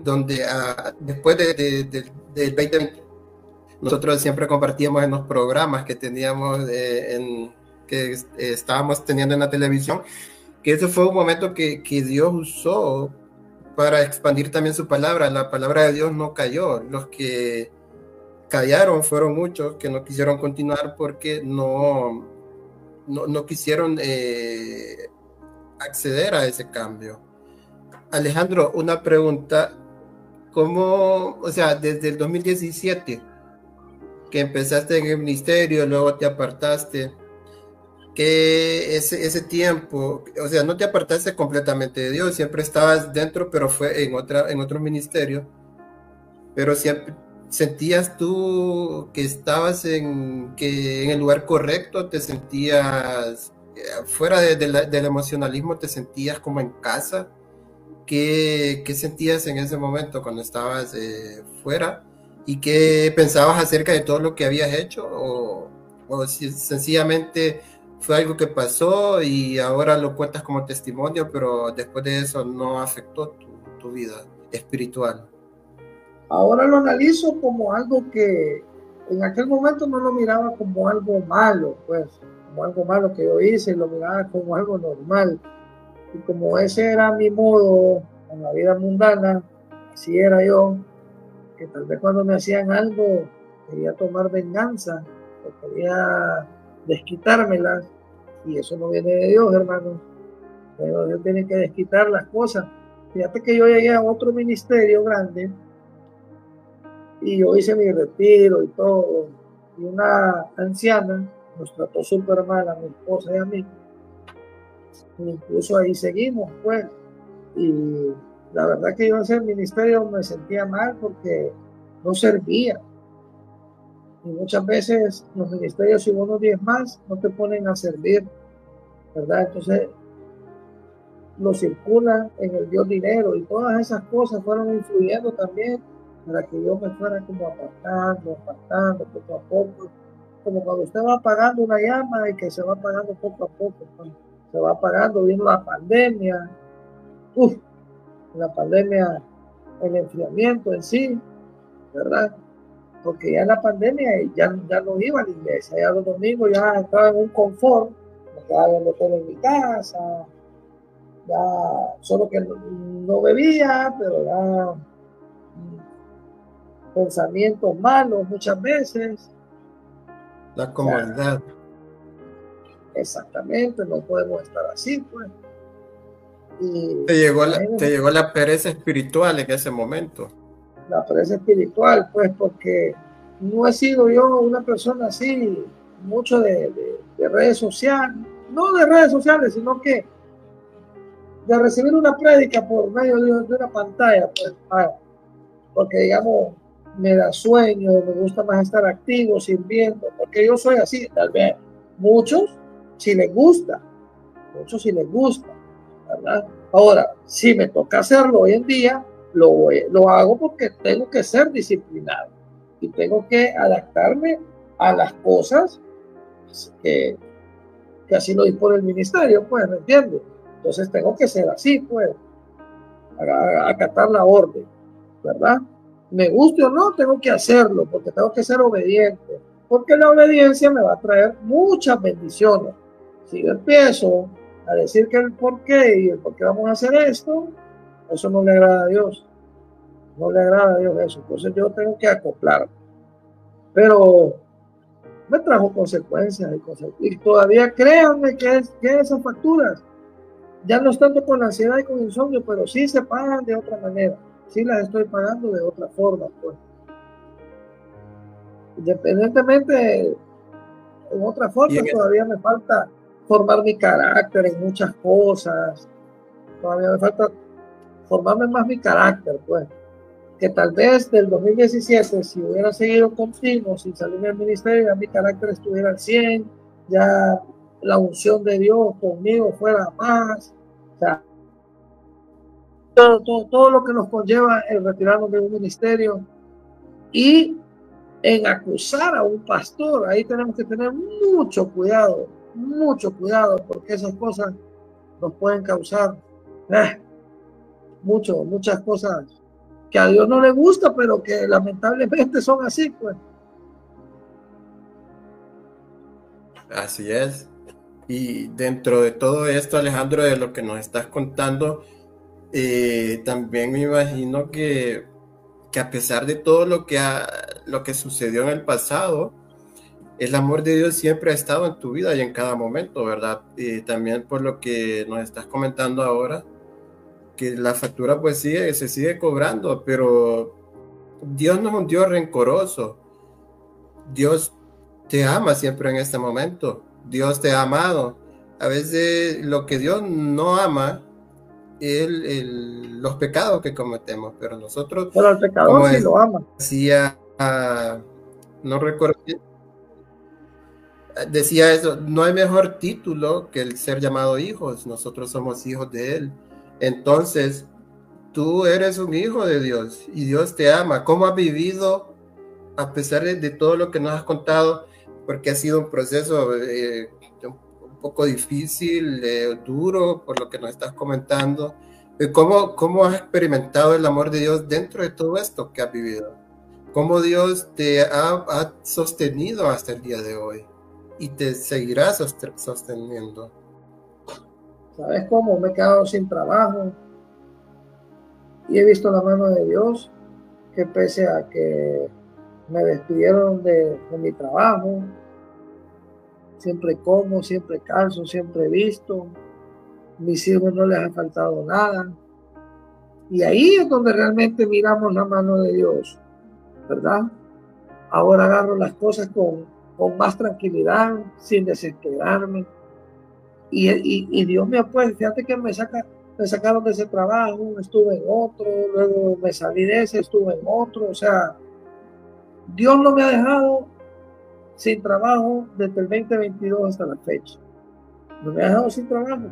donde después del 2020 nosotros siempre compartíamos en los programas que teníamos, que estábamos teniendo en la televisión, que ese fue un momento que Dios usó para expandir también su palabra. La palabra de Dios no cayó. Los que callaron fueron muchos que no quisieron continuar porque no quisieron acceder a ese cambio. Alejandro, una pregunta. ¿Cómo, o sea, desde el 2017 que empezaste en el ministerio, luego te apartaste, que ese tiempo, o sea, no te apartaste completamente de Dios, siempre estabas dentro, pero fue en otro ministerio, pero siempre sentías tú que estabas que en el lugar correcto, te sentías fuera del emocionalismo, te sentías como en casa. ¿Qué sentías en ese momento cuando estabas fuera? ¿Y qué pensabas acerca de todo lo que habías hecho? ¿O si sencillamente fue algo que pasó y ahora lo cuentas como testimonio, pero después de eso no afectó tu vida espiritual? Ahora lo analizo como algo que en aquel momento no lo miraba como algo malo, pues, como algo malo que yo hice, lo miraba como algo normal. Y como ese era mi modo en la vida mundana, así era yo, que tal vez cuando me hacían algo quería tomar venganza o quería desquitármelas, y eso no viene de Dios, hermano. Pero Dios tiene que desquitar las cosas. Fíjate que yo llegué a otro ministerio grande y yo hice mi retiro y todo. Y una anciana nos trató súper mal a mi esposa y a mí. E incluso ahí seguimos, pues. Y la verdad que yo en ese ministerio me sentía mal porque no servía. Y muchas veces los ministerios, si vos no diezmas, no te ponen a servir, ¿verdad? Entonces, lo circulan en el Dios dinero, y todas esas cosas fueron influyendo también para que yo me fuera como apartando poco a poco, como cuando usted va apagando una llama y que se va apagando poco a poco, pues, se va apagando. Vino la pandemia, la pandemia, el enfriamiento en sí, ¿verdad? Porque ya en la pandemia ya no iba a la iglesia, ya los domingos ya estaba en un confort, me quedaba viendo tele en mi casa, ya solo que no bebía, pero ya pensamientos malos muchas veces. La O sea, comodidad. exactamente, no podemos estar así, pues. Y Te llegó la pereza espiritual en ese momento. la pereza espiritual, pues, porque no he sido yo una persona así, mucho de redes sociales, no de redes sociales, sino que de recibir una prédica por medio de una pantalla, pues, porque digamos, me da sueño, me gusta más estar activo, sirviendo, porque yo soy así, tal vez muchos si les gusta, ¿verdad? Ahora, si me toca hacerlo hoy en día, lo hago porque tengo que ser disciplinado y tengo que adaptarme a las cosas que, que así lo dispone el ministerio, pues, ¿me entiendes? Entonces tengo que ser así, pues, acatar la orden, ¿verdad? Me guste o no, tengo que hacerlo porque tengo que ser obediente, porque la obediencia me va a traer muchas bendiciones. Si yo empiezo a decir que el por qué y el por qué vamos a hacer esto, eso no le agrada a Dios, no le agrada a Dios eso, entonces yo tengo que acoplarme, pero me trajo consecuencias y todavía créanme que esas facturas ya no es tanto con ansiedad y con insomnio, pero sí se pagan de otra manera, sí las estoy pagando de otra forma, pues. Independientemente, en otras Y formas todavía me falta formar mi carácter en muchas cosas, todavía me falta formarme más mi carácter, pues, que tal vez del 2017, si hubiera seguido continuo, sin salir del ministerio, ya mi carácter estuviera al 100, ya la unción de Dios conmigo fuera más, o sea, todo lo que nos conlleva el retirarnos de un ministerio y en acusar a un pastor. Ahí tenemos que tener mucho cuidado, porque esas cosas nos pueden causar muchas cosas que a Dios no le gusta, pero que lamentablemente son así, pues. así es. Y dentro de todo esto, Alejandro, de lo que nos estás contando, también me imagino que a pesar de todo lo que sucedió en el pasado, el amor de Dios siempre ha estado en tu vida y en cada momento, ¿verdad? Y también por lo que nos estás comentando ahora, que la factura pues se sigue cobrando, pero Dios no es un Dios rencoroso. Dios te ama siempre en este momento. Dios te ha amado. A veces lo que Dios no ama es los pecados que cometemos, pero nosotros, Pero al pecador como sí lo ama. decía, no recuerdo, decía eso, no hay mejor título que el ser llamado hijos. Nosotros somos hijos de Él. Entonces, tú eres un hijo de Dios y Dios te ama. ¿Cómo has vivido a pesar de todo lo que nos has contado? Porque ha sido un proceso un poco difícil, duro, por lo que nos estás comentando. ¿Cómo has experimentado el amor de Dios dentro de todo esto que has vivido? ¿Cómo Dios te ha sostenido hasta el día de hoy? Y te seguirá sosteniendo. ¿Sabes cómo? Me he quedado sin trabajo y he visto la mano de Dios, que pese a que me despidieron de mi trabajo, siempre como, siempre calzo, siempre he visto, mis hijos no les ha faltado nada. Y ahí es donde realmente miramos la mano de Dios, ¿verdad? Ahora agarro las cosas con más tranquilidad, sin desesperarme. Y Dios me apoya. Fíjate que me sacaron de ese trabajo, estuve en otro, luego me salí de ese, estuve en otro. O sea, Dios no me ha dejado sin trabajo desde el 2022 hasta la fecha. No me ha dejado sin trabajo.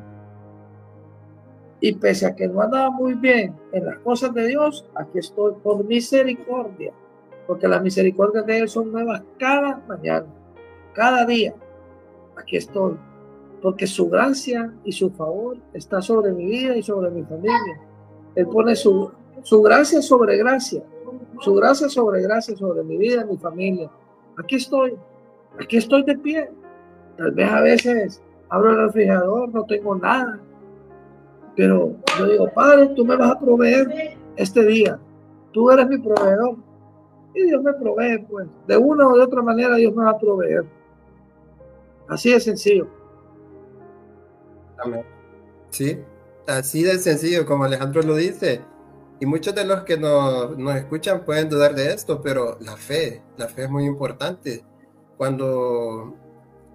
Y pese a que no andaba muy bien en las cosas de Dios, aquí estoy por misericordia, porque las misericordias de Él son nuevas cada mañana, cada día. Aquí estoy, porque su gracia y su favor está sobre mi vida y sobre mi familia. Él pone su gracia sobre gracia, su gracia sobre mi vida y mi familia. Aquí estoy de pie. Tal vez a veces abro el refrigerador, no tengo nada, pero yo digo, Padre, tú me vas a proveer este día. Tú eres mi proveedor. Y Dios me provee, pues. De una o de otra manera Dios me va a proveer. Así de sencillo. Amén. Sí, así de sencillo como Alejandro lo dice. Y muchos de los que nos escuchan pueden dudar de esto, pero la fe es muy importante. Cuando,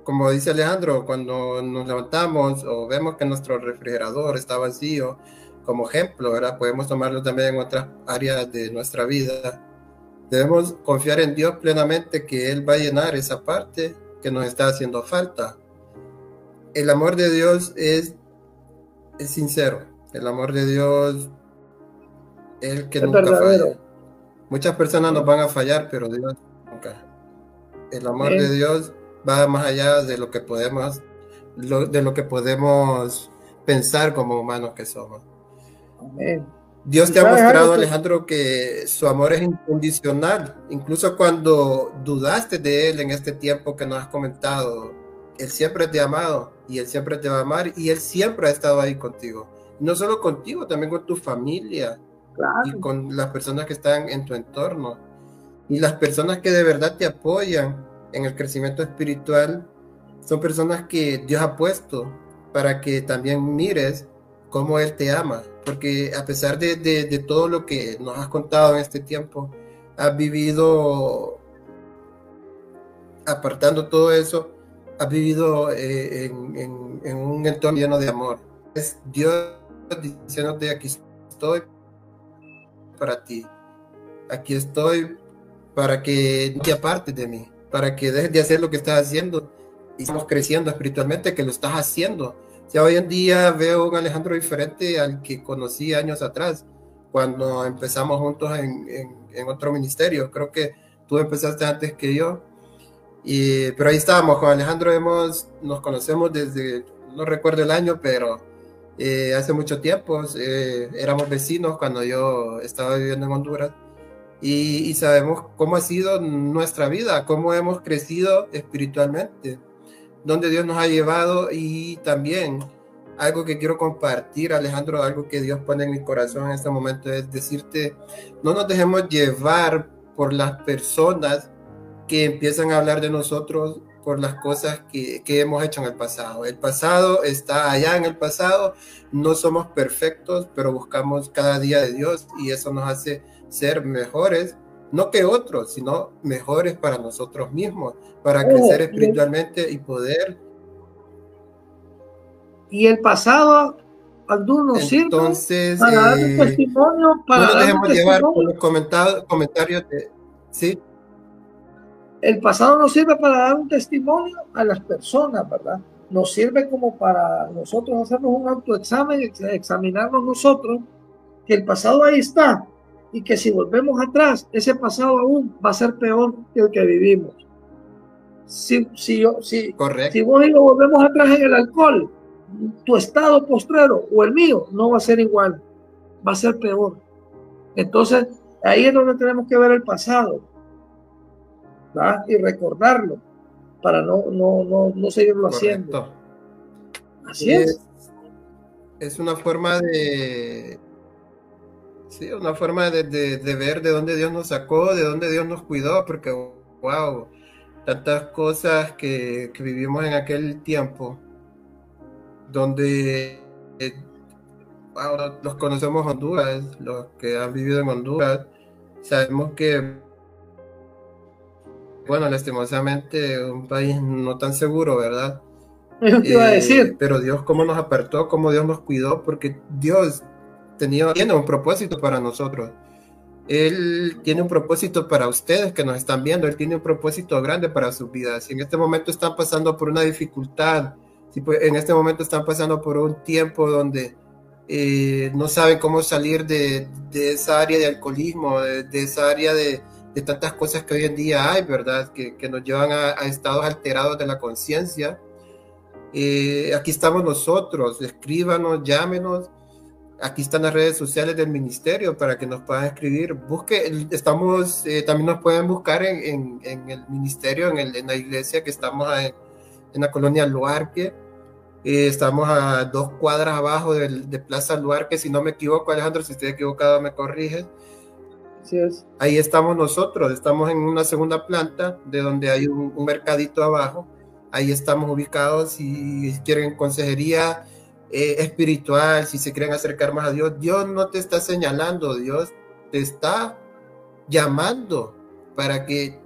como dice Alejandro, cuando nos levantamos o vemos que nuestro refrigerador está vacío, como ejemplo, ¿verdad? Podemos tomarlo también en otras áreas de nuestra vida. Debemos confiar en Dios plenamente que Él va a llenar esa parte que nos está haciendo falta. El amor de Dios es sincero. El amor de Dios es el que Es nunca verdadero. falla. Muchas personas nos van a fallar, pero Dios nunca. El amor de Dios va más allá de lo que podemos, de lo que podemos pensar como humanos que somos. Amén. Dios te ha mostrado, Alejandro, que su amor es incondicional. Incluso cuando dudaste de Él en este tiempo que nos has comentado, Él siempre te ha amado y Él siempre te va a amar y Él siempre ha estado ahí contigo. No solo contigo, también con tu familia, claro, y con las personas que están en tu entorno. Y las personas que de verdad te apoyan en el crecimiento espiritual son personas que Dios ha puesto para que también mires cómo Él te ama. Porque a pesar de todo lo que nos has contado en este tiempo, has vivido, apartando todo eso, has vivido en un entorno lleno de amor. Es Dios diciéndote: aquí estoy para ti. Aquí estoy para que no te apartes de mí, para que dejes de hacer lo que estás haciendo y estamos creciendo espiritualmente, que lo estás haciendo. Ya hoy en día veo un Alejandro diferente al que conocí años atrás, cuando empezamos juntos en otro ministerio. Creo que tú empezaste antes que yo, pero ahí estábamos con Alejandro. Nos conocemos desde, no recuerdo el año, pero hace mucho tiempo. Éramos vecinos cuando yo estaba viviendo en Honduras. Y sabemos cómo ha sido nuestra vida, cómo hemos crecido espiritualmente, dónde Dios nos ha llevado. Y también algo que quiero compartir, Alejandro, algo que Dios pone en mi corazón en este momento, es decirte: no nos dejemos llevar por las personas que empiezan a hablar de nosotros por las cosas que hemos hecho en el pasado. El pasado está allá en el pasado, no somos perfectos, pero buscamos cada día de Dios y eso nos hace ser mejores, no que otros, sino mejores para nosotros mismos, para crecer espiritualmente y poder. Y el pasado, Abdul, nos sirve para dar un testimonio, para no nos dejemos llevar por los comentarios de... ¿Sí? El pasado nos sirve para dar un testimonio a las personas, ¿verdad? Nos sirve como para nosotros hacernos un autoexamen, examinarnos nosotros, que el pasado ahí está, y que si volvemos atrás, ese pasado aún va a ser peor que el que vivimos. Si vos y yo volvemos atrás en el alcohol, tu estado postrero o el mío no va a ser igual, va a ser peor. Entonces, ahí es donde tenemos que ver el pasado, ¿verdad? Y recordarlo para no seguirlo haciendo. Así es. Es una forma de... Sí, una forma de ver de dónde Dios nos sacó, de dónde Dios nos cuidó, porque, wow, tantas cosas que vivimos en aquel tiempo, donde wow, los conocemos Honduras, los que han vivido en Honduras, sabemos que, bueno, lastimosamente, un país no tan seguro, ¿verdad? Eso te iba a decir. Pero Dios cómo nos apartó, cómo Dios nos cuidó, porque Dios tiene un propósito para nosotros. Él tiene un propósito para ustedes que nos están viendo. Él tiene un propósito grande para sus vidas. Si en este momento están pasando por una dificultad, si en este momento están pasando por un tiempo donde no saben cómo salir de esa área de alcoholismo, de esa área de tantas cosas que hoy en día hay, ¿verdad? Que nos llevan a estados alterados de la conciencia. Aquí estamos nosotros, escríbanos, llámenos. Aquí están las redes sociales del ministerio para que nos puedan escribir. Estamos, también nos pueden buscar en el ministerio, en la iglesia que estamos en la colonia Luarque. Estamos a 2 cuadras abajo de Plaza Luarque, si no me equivoco, Alejandro, si estoy equivocado me corriges. Así es. Ahí estamos nosotros, estamos en una segunda planta de donde hay un mercadito abajo. Ahí estamos ubicados. Si quieren consejería espiritual, si se quieren acercar más a Dios, Dios no te está señalando, Dios te está llamando para que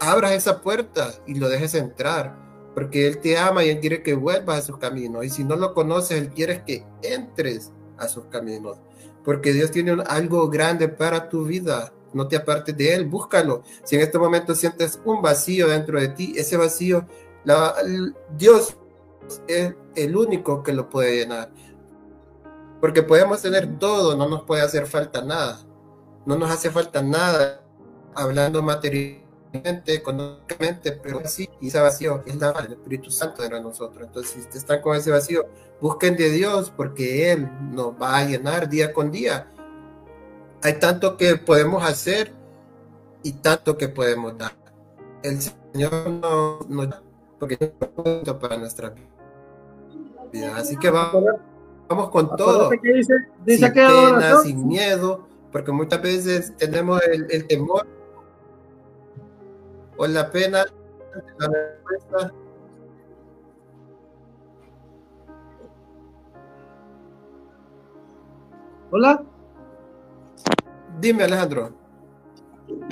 abras esa puerta y lo dejes entrar, porque Él te ama y Él quiere que vuelvas a sus caminos, y si no lo conoces, Él quiere que entres a sus caminos, porque Dios tiene algo grande para tu vida. No te apartes de Él, búscalo. Si en este momento sientes un vacío dentro de ti, ese vacío, Dios es el único que lo puede llenar, porque podemos tener todo, no nos puede hacer falta nada, no nos hace falta nada, hablando materialmente, económicamente, pero sí, y ese vacío es el Espíritu Santo de nosotros. Entonces, si están con ese vacío, busquen de Dios, porque Él nos va a llenar día con día. Hay tanto que podemos hacer y tanto que podemos dar. El Señor nos da, porque es un para nuestra vida. Así que vamos con todo, que dice sin que pena, adoración, sin miedo, porque muchas veces tenemos el temor o la pena de la respuesta. Hola. Dime, Alejandro.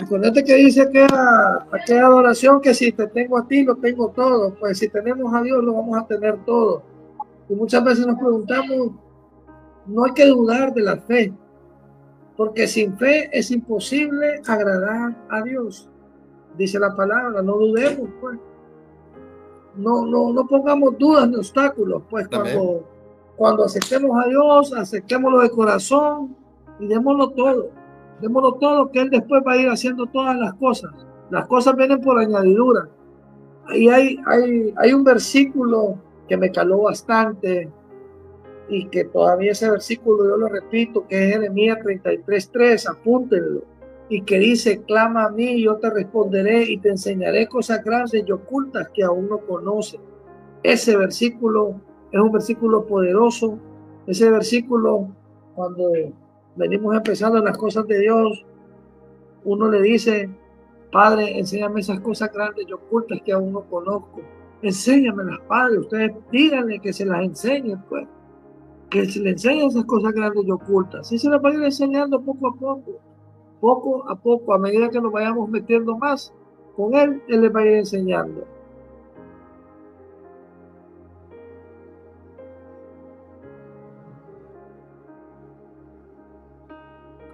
Acuérdate que dice aquella adoración que si te tengo a ti, lo tengo todo. Pues si tenemos a Dios, lo vamos a tener todo. Y muchas veces nos preguntamos, no hay que dudar de la fe, porque sin fe es imposible agradar a Dios. Dice la palabra, no dudemos, pues. No pongamos dudas ni obstáculos, pues cuando aceptemos a Dios, aceptémoslo de corazón y démoslo todo. Démoslo todo, que Él después va a ir haciendo todas las cosas. Las cosas vienen por añadidura. Ahí hay un versículo que me caló bastante y que todavía ese versículo yo lo repito, que es Jeremías 33:3, apúntenlo, y que dice: clama a mí, yo te responderé y te enseñaré cosas grandes y ocultas que aún no conoces. Ese versículo es un versículo poderoso. Ese versículo, cuando venimos empezando en las cosas de Dios, uno le dice: Padre, enséñame esas cosas grandes y ocultas que aún no conozco. Enséñamelas, Padre. Ustedes díganle que se las enseñen, pues. Que se le enseñen esas cosas grandes y ocultas. Así se las va a ir enseñando poco a poco, a medida que nos vayamos metiendo más con Él, Él les va a ir enseñando.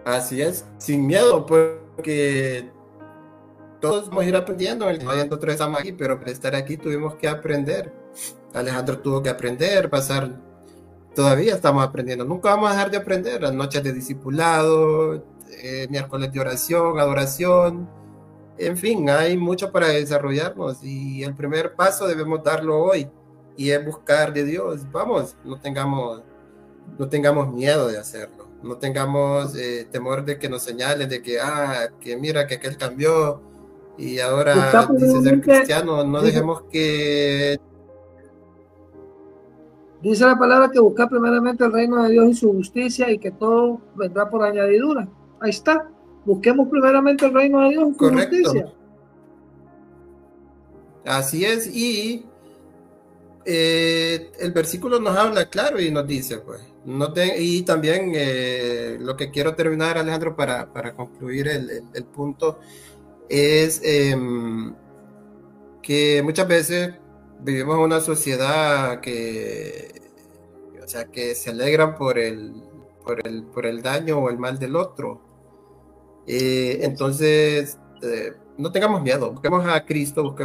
Así es, sin miedo, porque todos vamos a ir aprendiendo. Nosotros estamos aquí, pero para estar aquí tuvimos que aprender. Alejandro tuvo que aprender, todavía estamos aprendiendo. Nunca vamos a dejar de aprender. Las noches de discipulado, miércoles de oración, adoración, en fin, hay mucho para desarrollarnos, y el primer paso debemos darlo hoy, y es buscar de Dios. Vamos, no tengamos miedo de hacerlo, no tengamos temor de que nos señalen de que mira que aquel cambió y ahora dice ser cristiano. No dejemos que... Dice la palabra que buscar primeramente el reino de Dios y su justicia, y que todo vendrá por añadidura. Ahí está. Busquemos primeramente el reino de Dios y su justicia. Así es, y el versículo nos habla claro y nos dice, pues, y también lo que quiero terminar, Alejandro, para concluir el punto, es que muchas veces vivimos en una sociedad que se alegran por el daño o el mal del otro. Entonces, no tengamos miedo, busquemos a Cristo,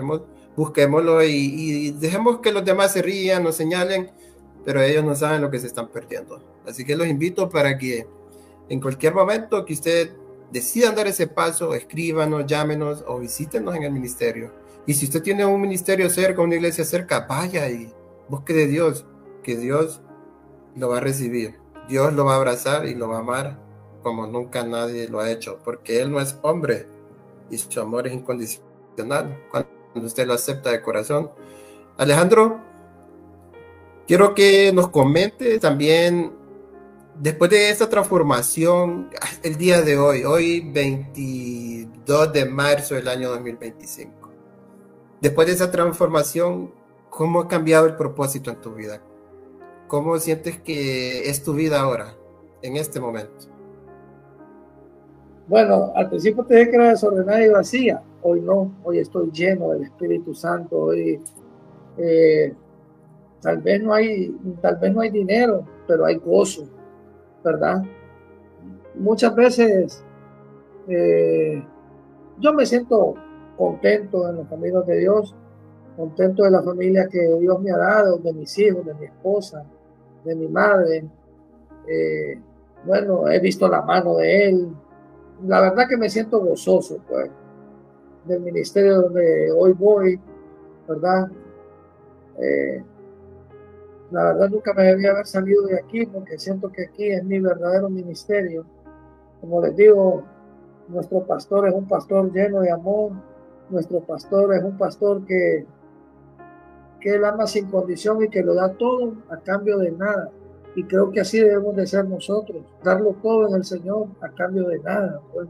busquémoslo, y dejemos que los demás se rían, nos señalen. pero ellos no saben lo que se están perdiendo. Así que los invito para que en cualquier momento que usted decida dar ese paso, escríbanos, llámenos o visítenos en el ministerio. Y si usted tiene un ministerio cerca, una iglesia cerca, vaya y busque de Dios, que Dios lo va a recibir. Dios lo va a abrazar y lo va a amar como nunca nadie lo ha hecho, porque Él no es hombre y su amor es incondicional cuando usted lo acepta de corazón. Alejandro, quiero que nos comente también, después de esta transformación, el día de hoy 22 de marzo del año 2025, después de esa transformación, ¿cómo ha cambiado el propósito en tu vida? ¿Cómo sientes que es tu vida ahora, en este momento? Bueno, al principio te dije que era desordenada y vacía. Hoy no, hoy estoy lleno del Espíritu Santo. Hoy tal vez no hay dinero, pero hay gozo, ¿verdad? Muchas veces yo me siento contento en los caminos de Dios, contento de la familia que Dios me ha dado, de mis hijos, de mi esposa, de mi madre. Bueno, he visto la mano de Él. La verdad que me siento gozoso, pues, del ministerio donde hoy voy, ¿verdad? La verdad nunca me debía haber salido de aquí porque siento que aquí es mi verdadero ministerio. Como les digo, nuestro pastor es un pastor lleno de amor. Nuestro pastor es un pastor que él ama sin condición y que lo da todo a cambio de nada. Y creo que así debemos de ser nosotros, darlo todo en el Señor a cambio de nada, pues.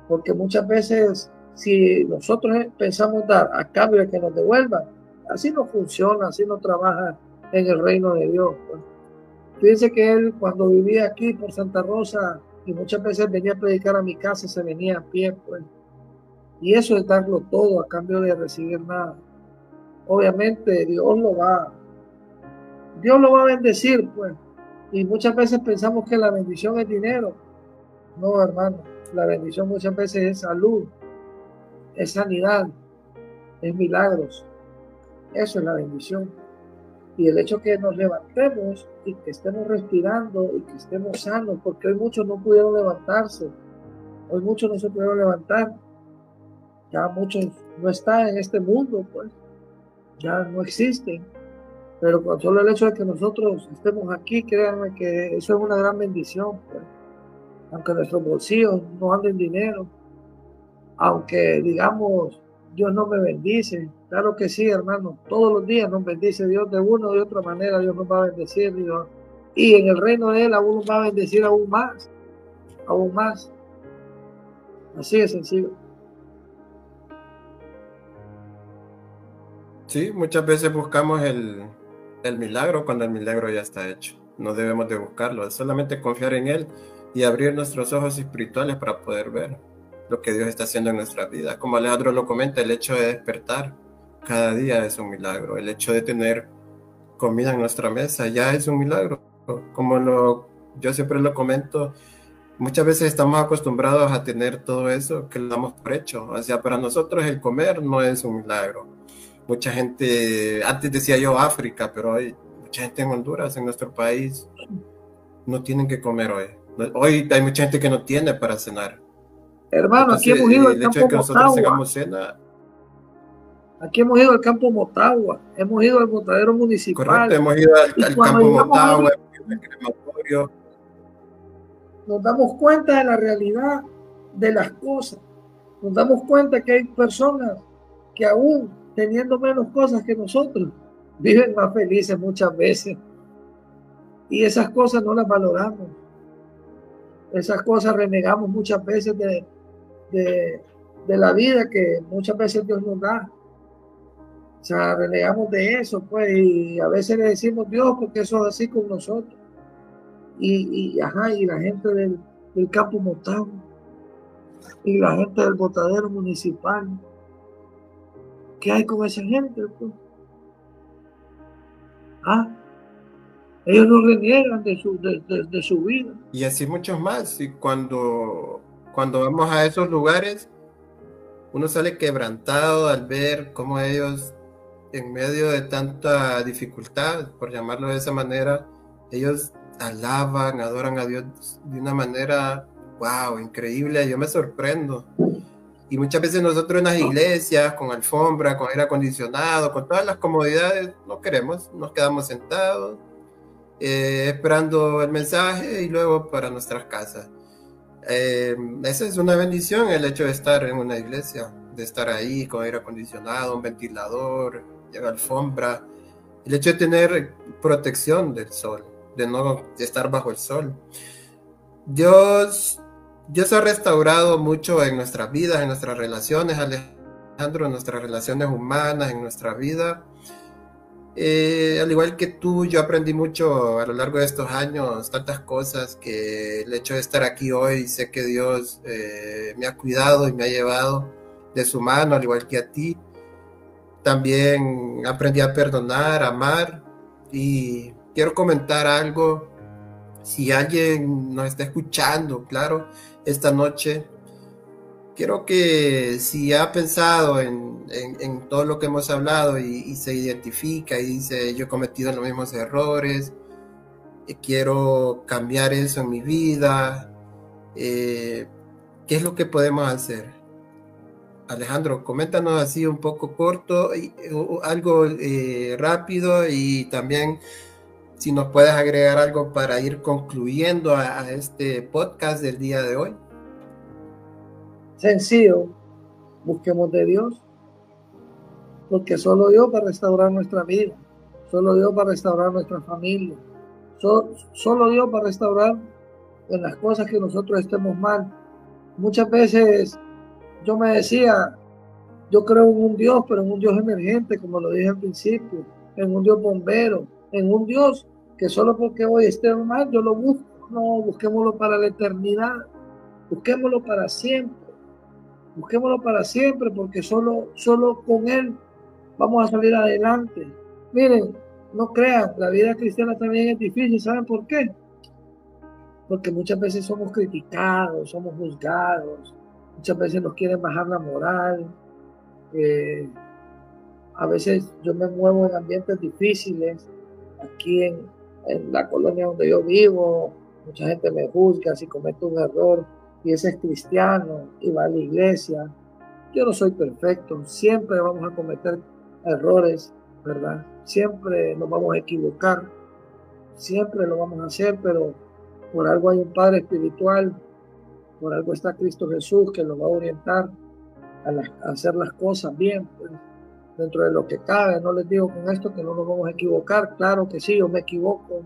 Porque muchas veces si nosotros pensamos dar a cambio de que nos devuelvan, así no funciona, así no trabaja en el reino de Dios, pues. Fíjense que él cuando vivía aquí por Santa Rosa y muchas veces venía a predicar a mi casa, se venía a pie, pues. Y eso es darlo todo a cambio de recibir nada. Obviamente Dios lo va a bendecir, pues. Y muchas veces pensamos que la bendición es dinero. No, hermano, la bendición muchas veces es salud, es sanidad, es milagros. Eso es la bendición. Y el hecho que nos levantemos y que estemos respirando y que estemos sanos, porque hoy muchos no pudieron levantarse, hoy muchos no se pudieron levantar, ya muchos no están en este mundo, pues, ya no existen. Pero con solo el hecho de que nosotros estemos aquí, créanme que eso es una gran bendición, pues. Aunque nuestros bolsillos no anden dinero, aunque digamos, Dios no me bendice, claro que sí, hermano, todos los días nos bendice Dios de una o de otra manera, Dios nos va a bendecir, Dios. Y en el reino de Él aún nos va a bendecir aún más, aún más. Así de sencillo. Sí, muchas veces buscamos el milagro cuando el milagro ya está hecho. No debemos de buscarlo, es solamente confiar en Él y abrir nuestros ojos espirituales para poder ver lo que Dios está haciendo en nuestra vida. Como Alejandro lo comenta, el hecho de despertar cada día es un milagro. El hecho de tener comida en nuestra mesa ya es un milagro. Yo siempre lo comento, muchas veces estamos acostumbrados a tener todo eso que lo damos por hecho. O sea, para nosotros el comer no es un milagro. Mucha gente, antes decía yo África, pero hay mucha gente en Honduras, en nuestro país, no tienen que comer hoy. Hoy hay mucha gente que no tiene para cenar. Hermano, Entonces, aquí hemos ido al el hecho de campo que nosotros Motagua. tengamos cena. Aquí hemos ido al campo Motagua, hemos ido al botadero municipal. Correcto, hemos ido al campo Motagua, al crematorio. Nos damos cuenta de la realidad de las cosas. Nos damos cuenta que hay personas que aún teniendo menos cosas que nosotros, viven más felices muchas veces. Y esas cosas no las valoramos. Esas cosas renegamos muchas veces de la vida que muchas veces Dios nos da. O sea, renegamos de eso, pues, y a veces le decimos Dios porque eso es así con nosotros. Y la gente del campo Motagua y la gente del botadero municipal. ¿Qué hay con esa gente, pues? Ellos no reniegan de su vida. Y así muchos más. Y cuando vamos a esos lugares, uno sale quebrantado al ver cómo ellos en medio de tanta dificultad, por llamarlo de esa manera, ellos alaban, adoran a Dios de una manera, wow, increíble. Yo me sorprendo. Y muchas veces nosotros en las iglesias, con alfombra, con aire acondicionado, con todas las comodidades, no queremos, nos quedamos sentados, esperando el mensaje y luego para nuestras casas. Esa es una bendición, el hecho de estar en una iglesia, de estar ahí con aire acondicionado, un ventilador, alfombra, el hecho de tener protección del sol, de no estar bajo el sol. Dios ha restaurado mucho en nuestras vidas, en nuestras relaciones, Alejandro, en nuestras relaciones humanas, en nuestra vida. Al igual que tú, yo aprendí mucho a lo largo de estos años, tantas cosas, que el hecho de estar aquí hoy, sé que Dios me ha cuidado y me ha llevado de su mano, al igual que a ti. También aprendí a perdonar, a amar, y quiero comentar algo. Si alguien nos está escuchando, claro, esta noche, quiero que si ha pensado en todo lo que hemos hablado y se identifica y dice, yo he cometido los mismos errores, quiero cambiar eso en mi vida, ¿qué es lo que podemos hacer? Alejandro, coméntanos así un poco corto, algo rápido, y también si nos puedes agregar algo para ir concluyendo a este podcast del día de hoy. Sencillo, busquemos de Dios, porque solo Dios va a restaurar nuestra vida, solo Dios va a restaurar nuestra familia, solo Dios va a restaurar en las cosas que nosotros estemos mal. Muchas veces yo me decía, yo creo en un Dios, pero en un Dios emergente, como lo dije al principio, en un Dios bombero, en un Dios que solo porque hoy esté mal yo lo busco. No, busquémoslo para la eternidad, busquémoslo para siempre, porque solo con Él vamos a salir adelante. Miren, no crean, la vida cristiana también es difícil. ¿Saben por qué? Porque muchas veces somos criticados, somos juzgados, muchas veces nos quieren bajar la moral. A veces yo me muevo en ambientes difíciles, aquí en la colonia donde yo vivo, mucha gente me juzga si cometo un error, y ese es cristiano y va a la iglesia. Yo no soy perfecto, siempre vamos a cometer errores, ¿verdad? Siempre nos vamos a equivocar, siempre lo vamos a hacer, pero por algo hay un Padre espiritual, por algo está Cristo Jesús que nos va a orientar a hacer las cosas bien, pues, dentro de lo que cabe. No les digo con esto que no nos vamos a equivocar, claro que sí, yo me equivoco,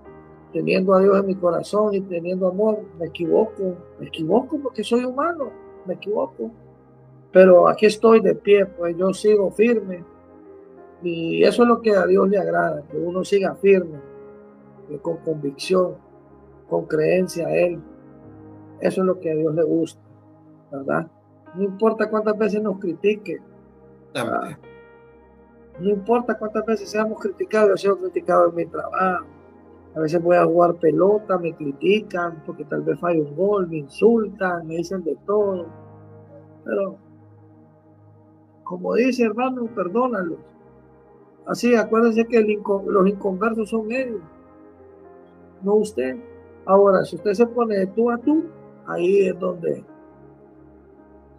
teniendo a Dios en mi corazón y teniendo amor, me equivoco porque soy humano, me equivoco, pero aquí estoy de pie, pues yo sigo firme, y eso es lo que a Dios le agrada, que uno siga firme, con convicción, con creencia a Él. Eso es lo que a Dios le gusta, ¿verdad? No importa cuántas veces nos critique, no importa cuántas veces seamos criticados. Yo he sido criticado en mi trabajo. A veces voy a jugar pelota, me critican porque tal vez falle un gol, me insultan, me dicen de todo. Pero, como dice, hermano, perdónalos. Así, acuérdense que los inconversos son ellos, no usted. Ahora, si usted se pone de tú a tú, ahí es donde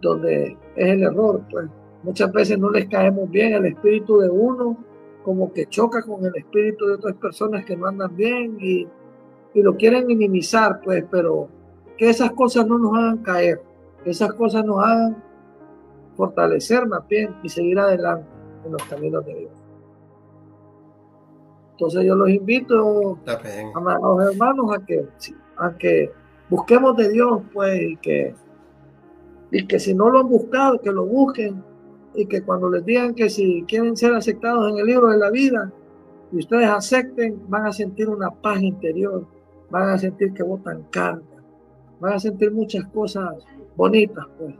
es el error, pues. Muchas veces no les caemos bien, el espíritu de uno como que choca con el espíritu de otras personas que no andan bien, y lo quieren minimizar, pues, pero que esas cosas no nos hagan caer, que esas cosas nos hagan fortalecer más bien y seguir adelante en los caminos de Dios. Entonces yo los invito, amados hermanos, a que busquemos de Dios, pues, y que si no lo han buscado, que lo busquen, y que cuando les digan que si quieren ser aceptados en el libro de la vida y ustedes acepten, van a sentir una paz interior, van a sentir que botan carga, van a sentir muchas cosas bonitas, pues.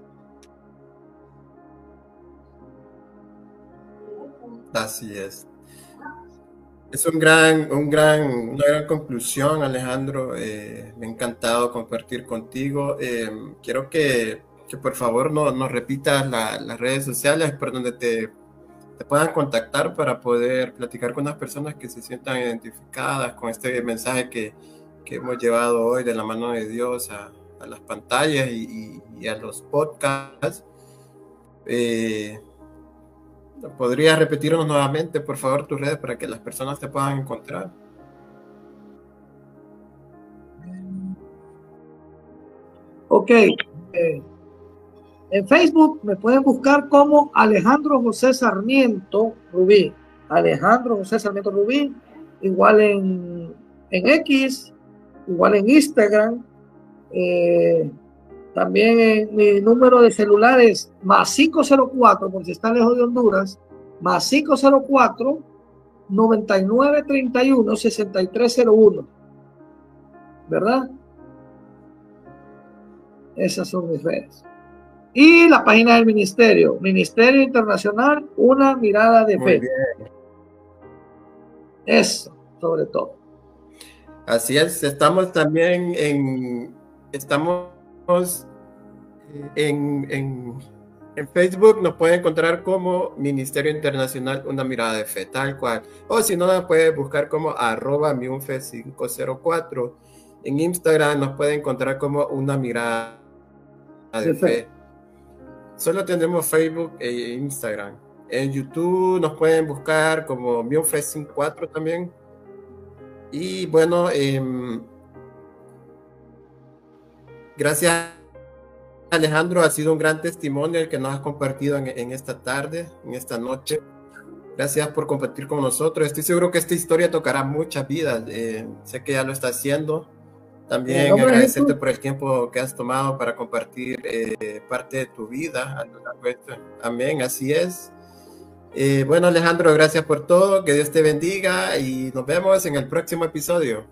Así es. Es una gran conclusión, Alejandro. Me ha encantado compartir contigo. Quiero que por favor nos repitas las redes sociales por donde te te puedan contactar para poder platicar con las personas que se sientan identificadas con este mensaje que hemos llevado hoy de la mano de Dios a las pantallas y a los podcasts. ¿Podrías repetirnos nuevamente, por favor, tus redes para que las personas te puedan encontrar? Ok. En Facebook me pueden buscar como Alejandro José Sarmiento Rubí. Alejandro José Sarmiento Rubí. Igual en X, igual en Instagram. También en mi número de celular es +504, por si está lejos de Honduras, +504 9931 6301. ¿Verdad? Esas son mis redes. Y la página del ministerio, Ministerio Internacional, una mirada de Muy fe. bien. Eso, sobre todo. Así es, estamos también en Facebook, nos puede encontrar como Ministerio Internacional Una Mirada de Fe, tal cual. O si no, nos puede buscar como @miunfe504. En Instagram nos puede encontrar como Una Mirada de Fe. Solo tenemos Facebook e Instagram. En YouTube nos pueden buscar como miunfe54 también. Y bueno, gracias Alejandro, ha sido un gran testimonio el que nos has compartido en esta tarde, en esta noche. Gracias por compartir con nosotros. Estoy seguro que esta historia tocará muchas vidas. Sé que ya lo está haciendo. También agradecerte por el tiempo que has tomado para compartir parte de tu vida a lo largo de esto. Amén, así es. Bueno, Alejandro, gracias por todo. Que Dios te bendiga y nos vemos en el próximo episodio.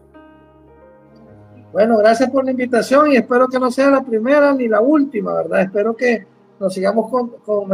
Bueno, gracias por la invitación y espero que no sea la primera ni la última, ¿verdad? Espero que nos sigamos con